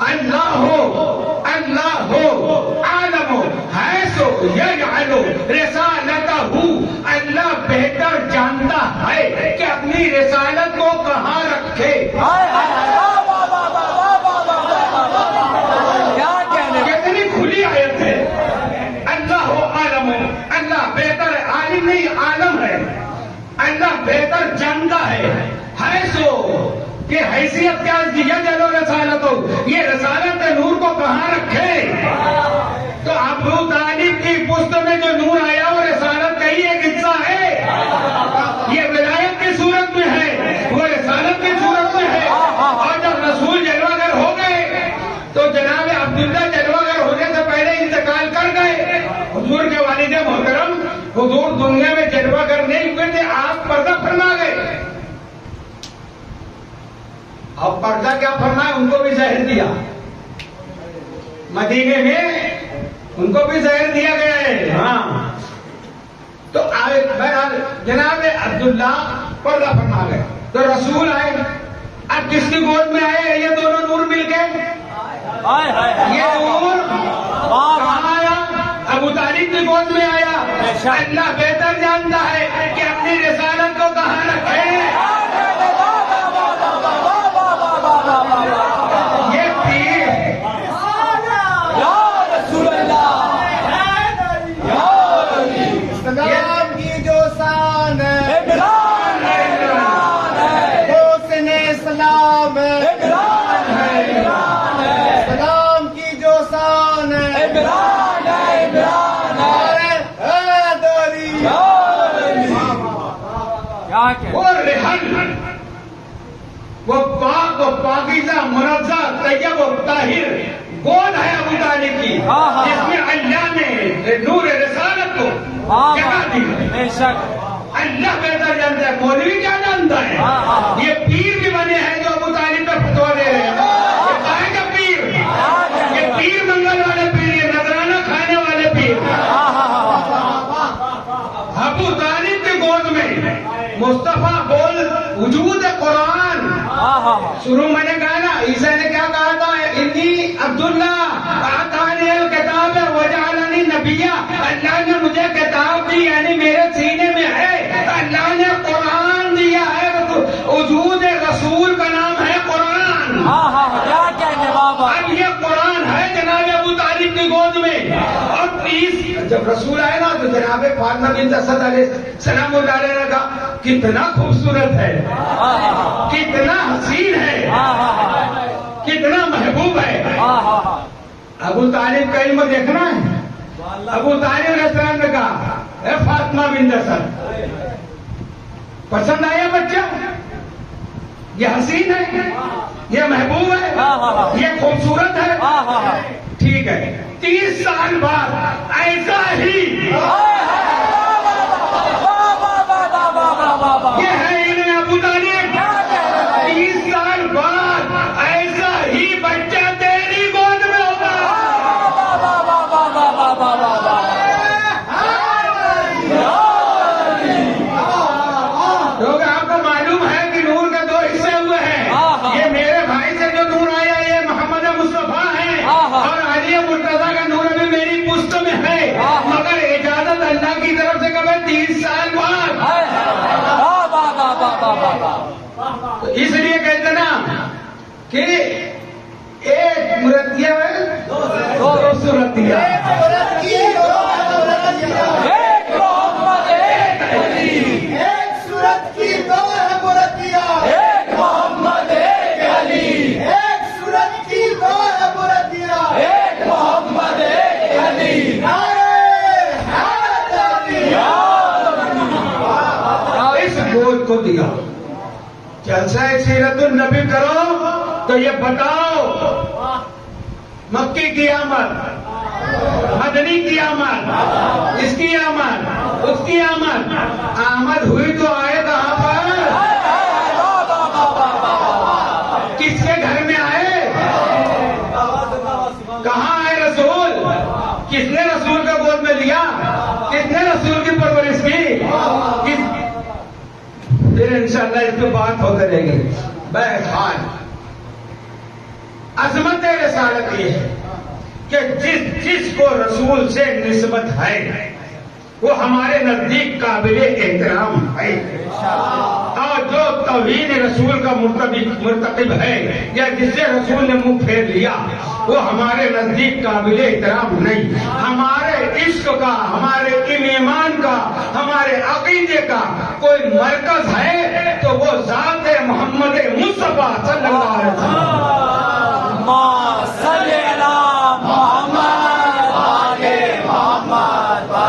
اللہ ہو عالم حیث یجعل رسالتہ، اللہ بہتر جانتا ہے کہ اپنی رسالت کو کہاں رکھے. کتنی کھلی آیت ہے. اللہ عالم، اللہ بہتر، عالم نہیں عالم ہے، اللہ بہتر جانتا ہے. کہ حیثیت کیا ہے، یہ چلو رسالت ہو، یہ رسالت نور کو کہاں رکھے. تو ابو طالب کی پشت میں جو نور آیا وہ رسالت کا ہی ایک حصہ ہے. یہ ولایت کی صورت میں ہے، وہ رسالت کی صورت میں ہے. اور جب رسول جلوہ گر ہو گئے تو جناب عبداللہ جلوہ گر ہونے سے پہلے انتقال کر گئے. حضور کے والد محترم حضور دنیا میں جلوہ گر نہیں ہوئے تھے، آپ پردہ فرما گئے. اب پردہ کیا فرمایا، ان کو بھی زہر دیا. مدینے میں ان کو بھی زہر دیا گیا ہے. ہاں تو بہرحال جناب عبداللہ پردہ فرما گئے. تو رسول آئے، اب کس کی گود میں آئے یہ دونوں نور مل کے؟ یہ نور کہاں آیا؟ ابو طالب کی گود میں آیا. اللہ بہتر جانتا ہے کہ اپنی رسالت کو کہاں رکھے. یہ پیر اسلام کی جو شان ہے، حسن اسلام اسلام کی جو شان ہے، وہ پاک و پاکیزہ منزہ طیب و طاہر گود ہے ابو طالب کی، جس میں اللہ نے نور رسالت کو جگہ دی. اللہ بہتر جانتا ہے، مولوی کیا جانتا ہے. یہ پیر بھی بنے ہیں جو ابو طالب پہ فتوا دے رہے ہیں. یہ کہے گا پیر، یہ پیر منگل والے پیر، یہ نذرانہ کھانے والے پیر. ابو طالب کی گود میں مصطفیٰ بول وجود قرآن. شروع میں نے کہا نا، عیسیٰ نے کیا کہا تھا، انی عبداللہ آتانی الکتاب وجعلنی نبیا. اللہ نے مجھے کتاب دی، یعنی میرے سینے میں ہے. اللہ نے قرآن دیا ہے، وجود رسول کا نام ہے قرآن. اب یہ قرآن ہے جناب ابو طالب کی گود میں. اور جب رسول آئے نا تو جناب فاطمہ بنت اسد علیہ السلام نے کہا کتنا خوبصورت ہے، کتنا حسین ہے، کتنا محبوب ہے. ابو طالب کا علم دیکھنا ہے. ابو طالب علیہ السلام نے کہا اے فاطمہ بنت اسد، پسند آیا بچہ؟ یہ حسین ہے، یہ محبوب ہے، یہ خوبصورت ہے. ٹھیک ہے، 30 سال بعد ایسا ہی یہ ہے علم ابو طالب. 30 سال بعد ایسا ہی بچہ تیری گود میں ہوگا. کیونکہ آپ کو معلوم ہے کہ نور کے 2 حصے ہوئے ہیں. یہ میرے بھائی سے جو نور آیا یہ محمد مصطفیٰ ہے، اور علی مرتضیٰ کا نور بھی میری پشت میں ہے. اس لیے کہتے نا کہ ایک مرتیہ ہے دو صورتیہ. ایک محمد ایک علی، ایک صورت کی دو ہے مرتیہ. ایک محمد ایک علی، ایک صورت کی دو ہے مرتیہ. ایک محمد ایک علی. اس گوشت کو دیا. جلسہ سیرت النبی کرو تو یہ بتاؤ مکی کی آمد، مدنی کی آمد، اس کی آمد، اس کی آمد. آمد ہوئی تو آئے کہاں پر؟ کس کے گھر میں آئے؟ کہاں آئے رسول؟ کس نے رسول کا گود میں لیا؟ کس نے رسول کی پرورش کی؟ پھر انشاءاللہ اس پہ بات ہوتے رہے گی. بہرحال عظمت رسالت یہ ہے کہ جس کو رسول سے نسبت ہے وہ ہمارے نزدیک قابل احترام ہے، اور جو توہین رسول کا مرتکب ہے یا جس سے رسول نے منہ پھیر لیا وہ ہمارے نزدیک قابل احترام نہیں. ہمارے عشق کا، ہمارے ایمان کا، ہمارے عقیدے کا کوئی مرکز ہے تو وہ ذات محمد مصطفیٰ صلی اللہ علیہ وسلم.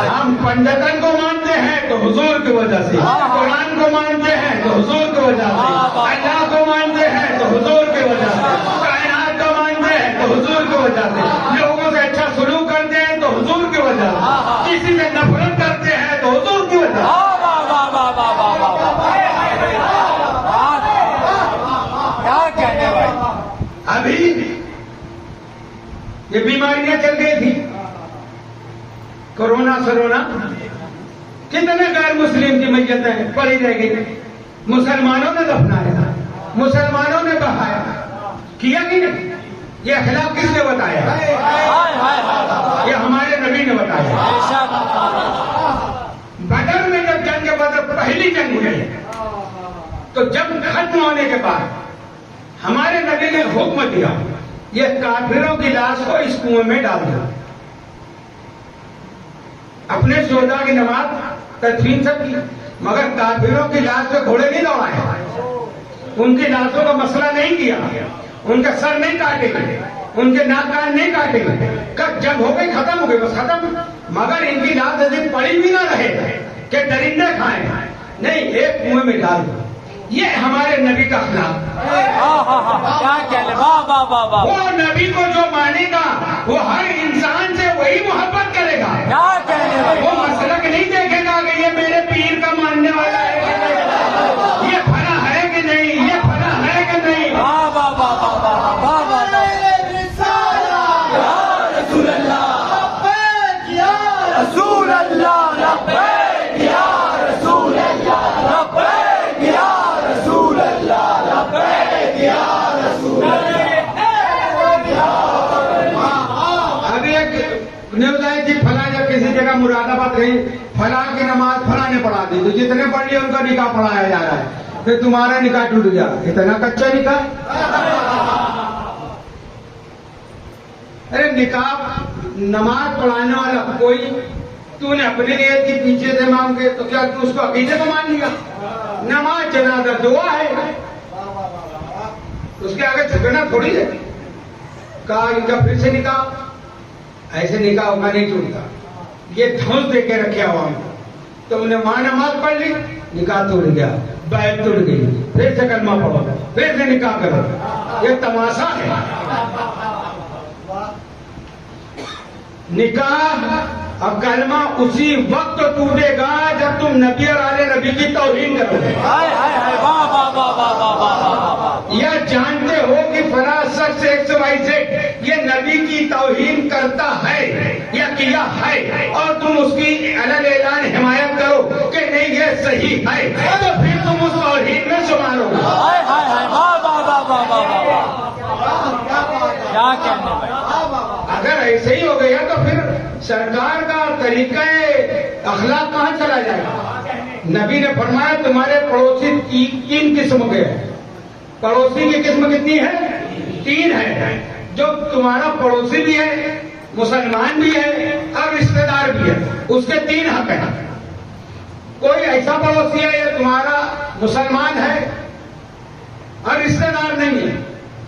ہم پنڈتن کو مانتے ہیں تو حضور کی وجہ سے، قرآن کو مانتے ہیں تو حضور کی وجہ سے، اللہ کو مانتے ہیں تو حضور کی وجہ سے، کائنات کو مانتے ہیں تو حضور کی وجہ سے، لوگوں سے اچھا سلوک کرتے ہیں تو حضور کی وجہ سے، کسی سے نفرت کرتے ہیں تو حضور کی وجہ سے. ابھی یہ بیماریاں چل گئی تھی، کورونا سرونا، کتنے غیر مسلم کی میتیں پڑی رہ گئی. مسلمانوں نے دفنایا، مسلمانوں نے بہایا، کیا کہ نہیں؟ یہ اخلاق کس نے بتایا؟ یہ ہمارے نبی نے بتایا. بدر میں جب جنگ بدر پہلی جنگ ہوئی تو جب ختم ہونے کے بعد ہمارے نبی نے حکم دیا یہ کافروں کی لاش کو اس کنویں میں ڈال دیا. اپنے شہداء کی نماز تدفین سب کی، مگر کافروں کی لاش پہ گھوڑے نہیں دوڑائے، ان کی لاشوں کا مسئلہ نہیں کیا، ان کا سر نہیں کاٹے گئے، ان کے ناک کان نہیں کاٹے گئے. جب ہو گئی ختم ہو گئی بس ختم. مگر ان کی لاش ایسی پڑی بھی نہ رہے کہ درندے کھائیں، نہیں، ایک کنویں میں ڈال دو. یہ ہمارے نبی کا اخلاق. وہ نبی کو جو مانے گا وہ ہر انسان سے وہی محبت کرے گا. وہ مسلک نہیں دیکھے گا کہ یہ میرے پیر کا ماننے والا ہے کہ نہیں، یہ فلاں ہے کہ نہیں، یہ فلاں ہے کہ نہیں. رسول اللہ لبیک یا رسول اللہ، لبیک یا رسول اللہ، لبیک یا رسول اللہ. ابھی ایک نیوز آئی تھی، فلاں جب کسی جگہ مراد آباد گئی، فلاں کی نماز فلاں نے پڑھا دی تو جتنے پڑھ لیے ان کا نکاح پڑھایا جا رہا ہے، پھر تمہارا نکاح ٹوٹ گیا. اتنا کچا نکاح. ارے نکاح نماز پڑھانے والا کوئی، تو نے اپنے نیت کی پیچھے سے مانگ کے تو کیا تو اس کو عقیدے کو مان لیا؟ نماز جنازہ دعا ہے، اس کے آگے جھگڑنا تھوڑی ہے. کہا ان کا پھر سے نکاح، ایسے نکاح ہوگا نہیں ٹوٹتا. یہ دھوس دے کے رکھے عوام کو. تم نے وہاں نماز پڑھ لی، نکاح ٹوٹ گیا، بیعت ٹوٹ گئی، پھر سے کلمہ پڑھو، پھر سے نکاح کرو. یہ تماشا ہے. نکاح اور کلمہ اسی وقت ٹوٹے گا جب تم نبی اور آل نبی کی توہین کرو گے. یا جانتے ہو کہ فلاں شخص XYZ یہ نبی کی توہین کرتا ہے یا کیا ہے اور تم اس کی علل اعلان حمایت کرو کہ نہیں یہ صحیح ہے تو پھر تم اس توہین میں شمار ہو. اگر ایسے ہی ہو گیا تو پھر سرکار کا طریقہ اخلاق کہاں چلا جائے گا؟ نبی نے فرمایا تمہارے پڑوسی تین قسم کے ہیں. پڑوسی کی قسم کتنی ہے؟ 3 ہے. جو تمہارا پڑوسی بھی ہے، مسلمان بھی ہے اور رشتہ دار بھی ہے، اس کے 3 حق ہیں. کوئی ایسا پڑوسی ہے یہ تمہارا مسلمان ہے اور رشتہ دار نہیں ہے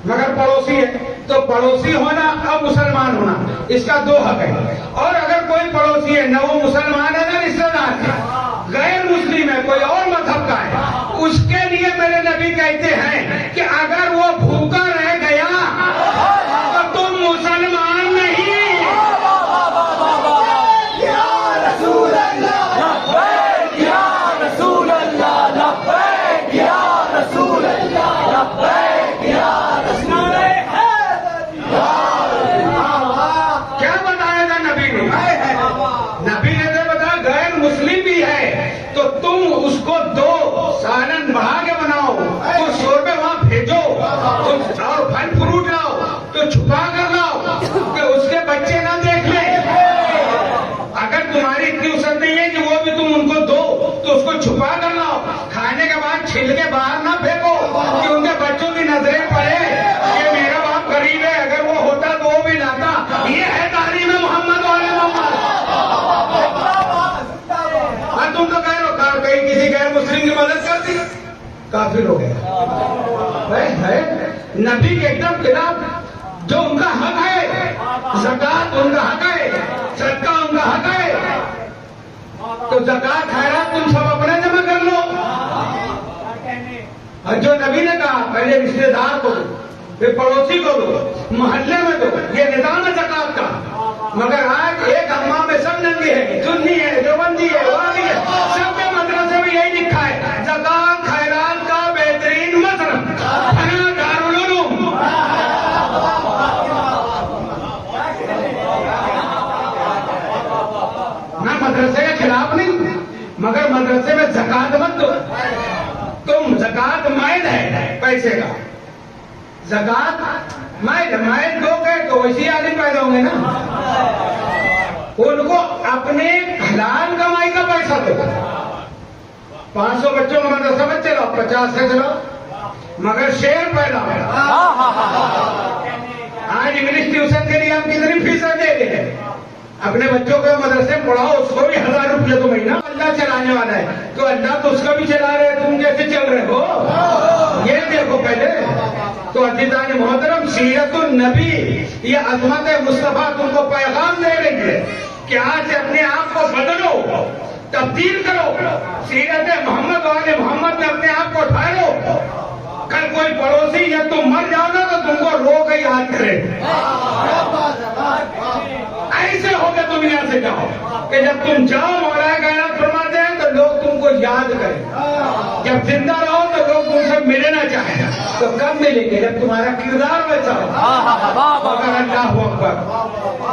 مگر پڑوسی ہے، تو پڑوسی ہونا اور مسلمان ہونا اس کا 2 حق ہے. اور اگر کوئی پڑوسی ہے نہ وہ مسلمان ہے نہ رشتہ دار ہے، غیر مسلم ہے، کوئی اور مذہب کا ہے، اس کے لیے میرے نبی کہتے ہیں کہ اگر وہ بھوکا رہ گیا تو تم مسلمان نہیں. کیا بتایا تھا نبی نے؟ نبی نے تو بتایا غیر مسلم بھی ہے تو تم اس کو 2 سالن بڑھا کے بناؤ، تو شوربے وہاں بھیجو، اور پھل فروٹ لاؤ تو چھپا کر لاؤ کہ اس کے بچے نہ دیکھ لیں. اگر تمہاری اتنی وسعت نہیں ہے کہ وہ بھی تم ان کو دو تو اس کو چھپا کر لاؤ، کھانے کے بعد چھیل کے باہر نہ پھینکو کہ ان کے بچوں کی نظریں پڑے کہ میرا باپ غریب ہے، اگر وہ ہوتا تو وہ بھی لاتا. یہ ہے تعلیم محمد والے محمد. اور تم تو کہہ رہو کہیں کسی غیر مسلم کی مدد کر دی، کافر ہو گیا. نبی کے ایک دم خلاف. جو ان کا حق ہے، زکات ان کا حق ہے، صدقہ ان کا حق ہے، تو زکات خیرات تم سب اپنے جمع کر لو. اور جو نبی نے کہا پہلے رشتے دار کو دو، پھر پڑوسی کو دو، محلے میں دو، یہ نظام ہے زکات کا. مگر آج ایک اماں میں سب ننگے ہیں، سنی ہے، دیوبندی ہے، وہابی ہے، سب کے مدرسے میں یہی لکھا ہے زکات خیرات کا بہترین مذہب دارالعلوم. میں مدرسے کے خلاف نہیں، مگر مدرسے میں زکات مت دو. تم زکات مائل ہے پیسے کا، زکات مائل دو گے تو ویسے عالم پیدا ہوں گے نا. ان کو اپنے حلال کمائی کا پیسہ دو. 500 بچوں کا مدرسہ مت چلاؤ، 50 سے چلاؤ، مگر شیر پیدا ہو. آج انگلش ٹیوشن کے لیے ہم کتنی فیسیں دے رہے ہیں. اپنے بچوں کو مدرسے میں پڑھاؤ، اس کو بھی 1000 روپیہ تو مہینہ. اللہ چلانے والا ہے تو اللہ تو اس کا بھی چلا رہے، تم کیسے چل رہے ہو؟ یہ دیکھو پہلے تو. عزیزان محترم، سیرت النبی یہ عظمت مصطفیٰ تم کو پیغام دے رہی ہے کہ آج اپنے آپ کو بدلو، تبدیل کرو، سیرت محمد والے محمد میں اپنے آپ کو ڈھالو. کل کوئی پڑوسی یا تم مر جاؤ نا تو تم کو رو کے یاد کرے. ایسے ہو کے تم یہاں سے جاؤ کہ جب تم جاؤ مولا کائنات فرماتے ہیں تو لوگ تم کو یاد کریں. جب زندہ رہو تو لوگ تم سے ملنا چاہیں، تو کب ملیں گے؟ جب تمہارا کردار ویسا ہو. مگر اللہ اکبر،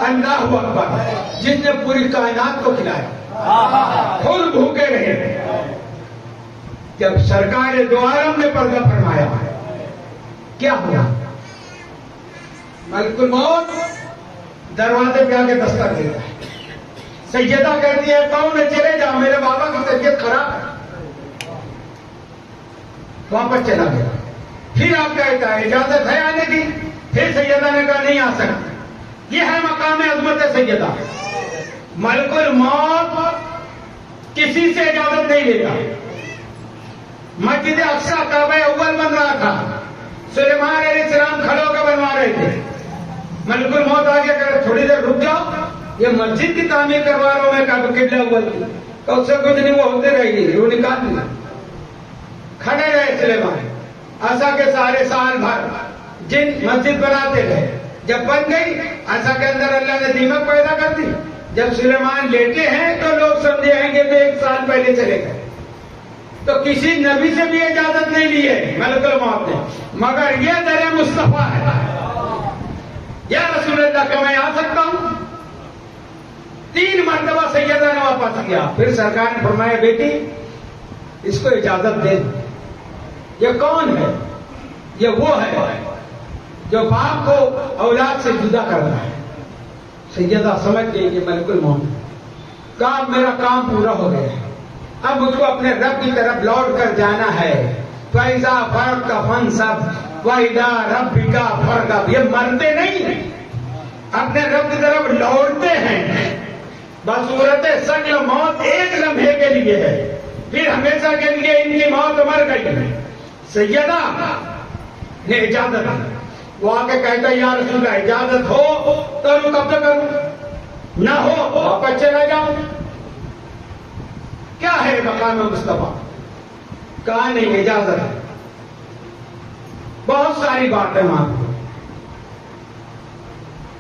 اللہ اکبر، جس نے پوری کائنات کو کھلایا، خود بھوکے رہے. جب سرکار دو عالم نے پردہ فرمایا، کیا ہوا؟ ملک الموت دروازے پہ آ کے دستک دیتا ہے. سیدہ کہتی ہے کون ہے؟ چلے جاؤ، میرے بابا کی طبیعت خراب ہے. واپس چلا گیا. پھر آپ کہتا ہے اجازت ہے آنے کی؟ پھر سیدہ نے کہا نہیں آ سکتی. یہ ہے مقام عظمت سیدہ. ملک الموت کسی سے اجازت نہیں لیتا. مسجد اقصی کعبہ اول بن رہا تھا، سلیمان علیہ السلام کھڑے ہو کے بنوا رہے تھے. ملک الموت آگے کہ تھوڑی دیر رک جاؤ، یہ مسجد کی تعمیر کروا رہا ہوں میں. قبلہ اول کی تو اس سے کچھ نہیں، وہ ہوتے رہے گی، وہ نکال دیا. کھڑے رہے سلیمان عصا کے سارے سال بھر. جن مسجد بناتے رہے، جب بن گئی عصا کے اندر اللہ نے دیمک پیدا کر دی. جب سلیمان لیٹے ہیں تو لوگ سمجھے ہیں کہ 1 سال پہلے چلے گئے. تو کسی نبی سے بھی اجازت نہیں لی ہے ملک الموت نے، مگر یہ در مصطفیٰ ہے. یا رسول اللہ کہ میں آ سکتا ہوں؟ 3 مرتبہ سیدہ نے واپس کیا. پھر سرکار نے فرمایا بیٹی اس کو اجازت دے. یہ کون ہے؟ یہ وہ ہے جو باپ کو اولاد سے جدا کرتا ہے. سیدہ سمجھ گئی کہ ملک الموت کا میرا کام پورا ہو گیا ہے، اب مجھ کو اپنے رب کی طرف لوٹ کر جانا ہے. فَإِذَا فَرَغْتَ فَانْصَبْ وَإِلَىٰ رَبِّكَ فَارْغَب. یہ مرتے نہیں اپنے رب کی طرف لوٹتے ہیں. بصورت شکل موت ایک لمحے کے لیے ہے، پھر ہمیشہ کے لیے ان کی موت مر گئی. سیدہ نے اجازت، وہ آ کے کہتا ہے یا رسول اللہ اجازت ہو تو قبضہ کروں، نہ ہو واپس چلا جاؤں. کیا ہے مقام مصطفیٰ؟ کہا نہیں اجازت ہے. بہت ساری باتیں وہاں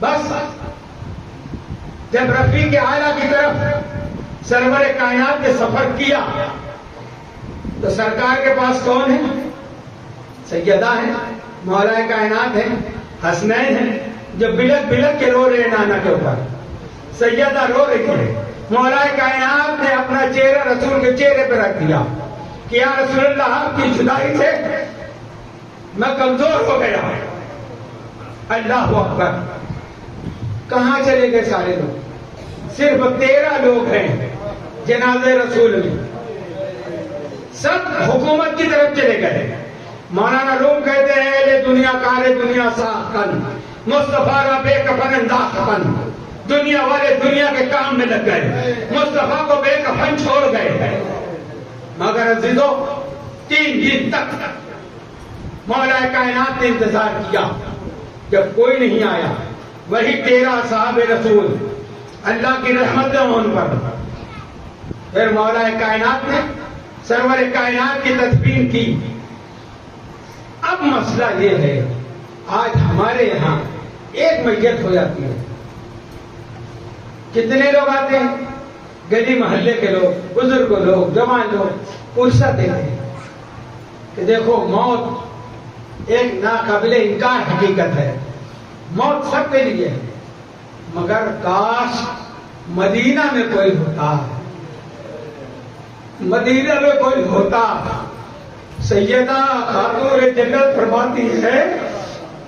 بس جب رفیق اعلیٰ کی طرف سرور کائنات نے سفر کیا تو سرکار کے پاس کون ہے؟ سیدہ ہے، مولا کائنات ہے، حسنین ہے، جو بلک بلک کے رو رہے نانا کے اوپر. سیدہ رو رہی ہے. مولا کائنات نے اپنا چہرہ رسول کے چہرے پہ رکھ دیا کہ یا رسول اللہ آپ کی جدائی سے میں کمزور ہو گیا. اللہ اکبر. کہاں چلے گئے سارے لوگ؟ صرف 13 لوگ ہیں جنازے رسول میں، سب حکومت کی طرف چلے گئے. مولانا روم کہتے ہیں اہل دنیا کار دنیا ساکن مصطفیٰ را بے کفن انداز کفن. دنیا والے دنیا کے کام میں لگ گئے، مصطفیٰ کو بے کفن چھوڑ گئے. مگر عزیزو 3 دن تک مولا کائنات نے انتظار کیا. جب کوئی نہیں آیا، وہی 13 صحاب رسول اللہ کی رحمت ان پر. پھر مولا کائنات نے سرور کائنات کی تدفین کی. اب مسئلہ یہ ہے آج ہمارے یہاں ایک میت ہو جاتی ہے، کتنے لوگ آتے ہیں؟ گلی محلے کے لوگ، بزرگ لوگ، جوان لوگ پرسہ دیتے ہیں کہ دیکھو موت ایک ناقابل انکار حقیقت ہے، موت سب کے لیے ہے. مگر کاش مدینہ میں کوئی ہوتا، مدینہ میں کوئی ہوتا. سیدہ خاتون جنت فرماتی ہے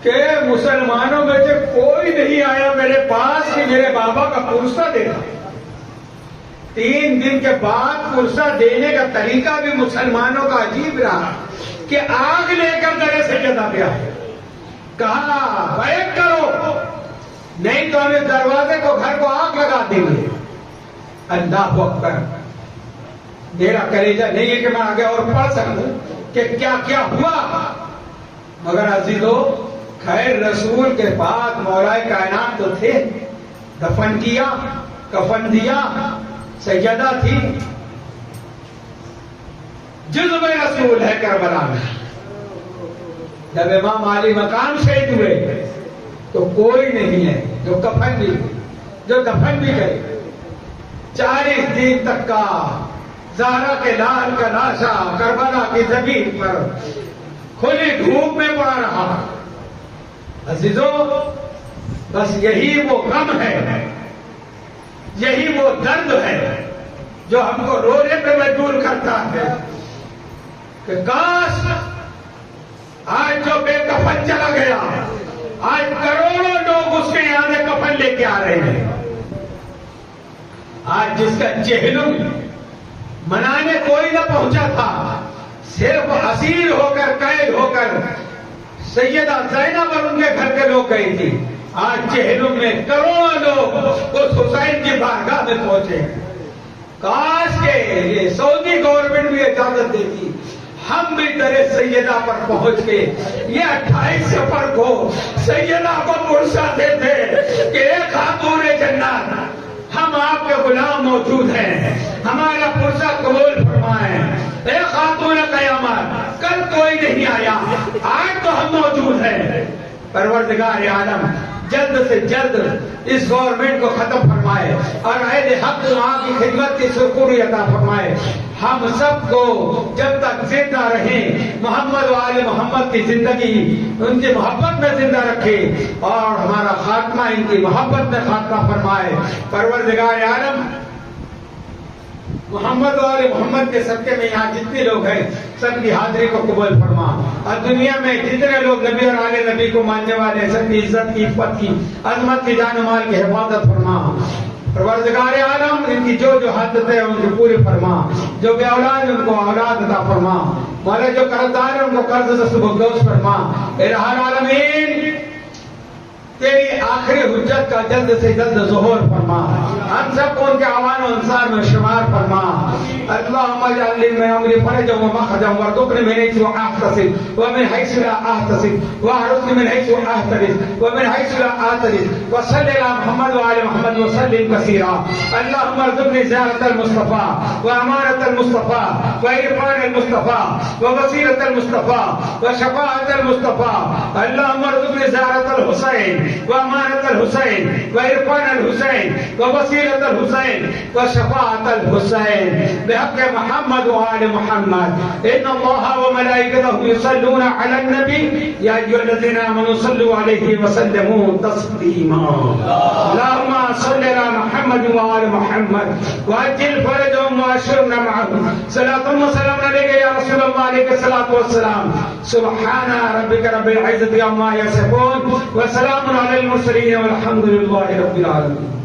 کہ مسلمانوں میں سے کوئی نہیں آیا میرے پاس کہ میرے بابا کا پرسہ دینا. 3 دن کے بعد پرسہ دینے کا طریقہ بھی مسلمانوں کا عجیب رہا کہ آگ لے کر در سیدہ پہ آئے. کہا بیعت کرو نہیں تو ہمیں دروازے کو گھر کو آگ لگا دیں گے. اللہ اکبر. میرا کلیجہ نہیں ہے کہ میں آگے اور پڑھ سکوں کہ کیا کیا ہوا. مگر عزیزو خیر رسول کے بعد مولا کائنات تو تھے، دفن کیا، کفن دیا. سیدہ تھی، جزو رسول ہے کربلا میں. جب امام علی مقام شہید ہوئے تو کوئی نہیں ہے جو کفن بھی جو دفن بھی کرے. 40 دن تک کا زہرا کے لال کا لاشا کربلا کی زمین پر کھلی دھوپ میں پڑا رہا. عزیزو بس یہی وہ غم ہے، یہی وہ درد ہے جو ہم کو رونے پہ مجبور کرتا ہے کہ کاش آج جو بے کفن چلا گیا، آج کروڑوں لوگ اس کے یہاں کفن لے کے آ رہے ہیں. آج جس کا چہلم منانے کوئی نہ پہنچا تھا، صرف اسیر ہو کر قید ہو کر سیدہ زینب اور ان کے گھر کے لوگ گئی تھی. آج چہلم میں کروڑوں لوگ اس حسین کی بارگاہ میں پہنچے. کاش کے یہ سعودی گورنمنٹ بھی اجازت دیتی ہم بھی در سیدہ پر پہنچ کے یہ 28 سفر کو سیدہ کو پرسہ دیتے کہ اے خاتون جنت ہم آپ کے غلام موجود ہیں، ہمارا پرسہ قبول فرمائیں. اے خاتون قیامت کل کوئی نہیں آیا، آج تو ہم موجود ہیں. پروردگار عالم جلد سے جلد اس گورنمنٹ کو ختم فرمائے اور اہل حق وہاں کی خدمت کی سرخوری عطا فرمائے. ہم سب کو جب تک زندہ رہیں محمد و آل محمد کی زندگی ان کی محبت میں زندہ رکھے اور ہمارا خاتمہ ان کی محبت میں خاتمہ فرمائے. پروردگار عالم محمد و آل محمد کے صدقے میں یہاں جتنے لوگ ہیں سب کی حاضری کو قبول فرما اور دنیا میں جتنے لوگ نبی اور آل نبی کو ماننے والے ہیں سب کی عزت کی، عفت کی، عظمت کی، جان و مال کی حفاظت فرما. پروردگار عالم ان کی جو حاجتیں ہیں ان کو پوری فرما، جو بے اولاد ہیں ان کو اولاد عطا فرما، مولا جو قرضدار ہیں ان کو قرض سے بردوش فرما۔ الہ العالمین تیری آخری حجت کا جلد سے جلد ظہور فرما، ہم سب کو ان کے عوان و انصار میں شمار فرما۔ اللہم اجعل لی من امری فرجا و مخرجا وارزقنی من حیث احتسب ومن حیث لا احتسب واحرزنی من حیث احترز ومن حیث لا احترز وصلی علی محمد وعلی محمد وسلم کثیرا۔ اللہم ارزقنی زیارت المصطفیٰ وامانت المصطفیٰ وعرفان المصطفیٰ ووسیلۃ المصطفیٰ وشفاعت المصطفیٰ۔ اللہم ارزقنی زیارت الحسین وامانت الحسین وعرفان الحسین ووسیلۃ الحسین وشفاعت الحسین بحق محمد وآل محمد۔ ان اللہ وملائکتہ یصلون علی النبی یا ایھا الذین آمنوا صلوا علیہ وسلموا تسلیما۔ اللہم صل علی محمد وآل محمد وعجل فرجهم واشرنا معهم۔ صلاۃ و سلام علیک یا رسول اللہ علیہ الصلاۃ والسلام۔ سبحان ربک رب العزۃ عما یصفون وسلام علی المرسلین والحمد للہ رب العالمین۔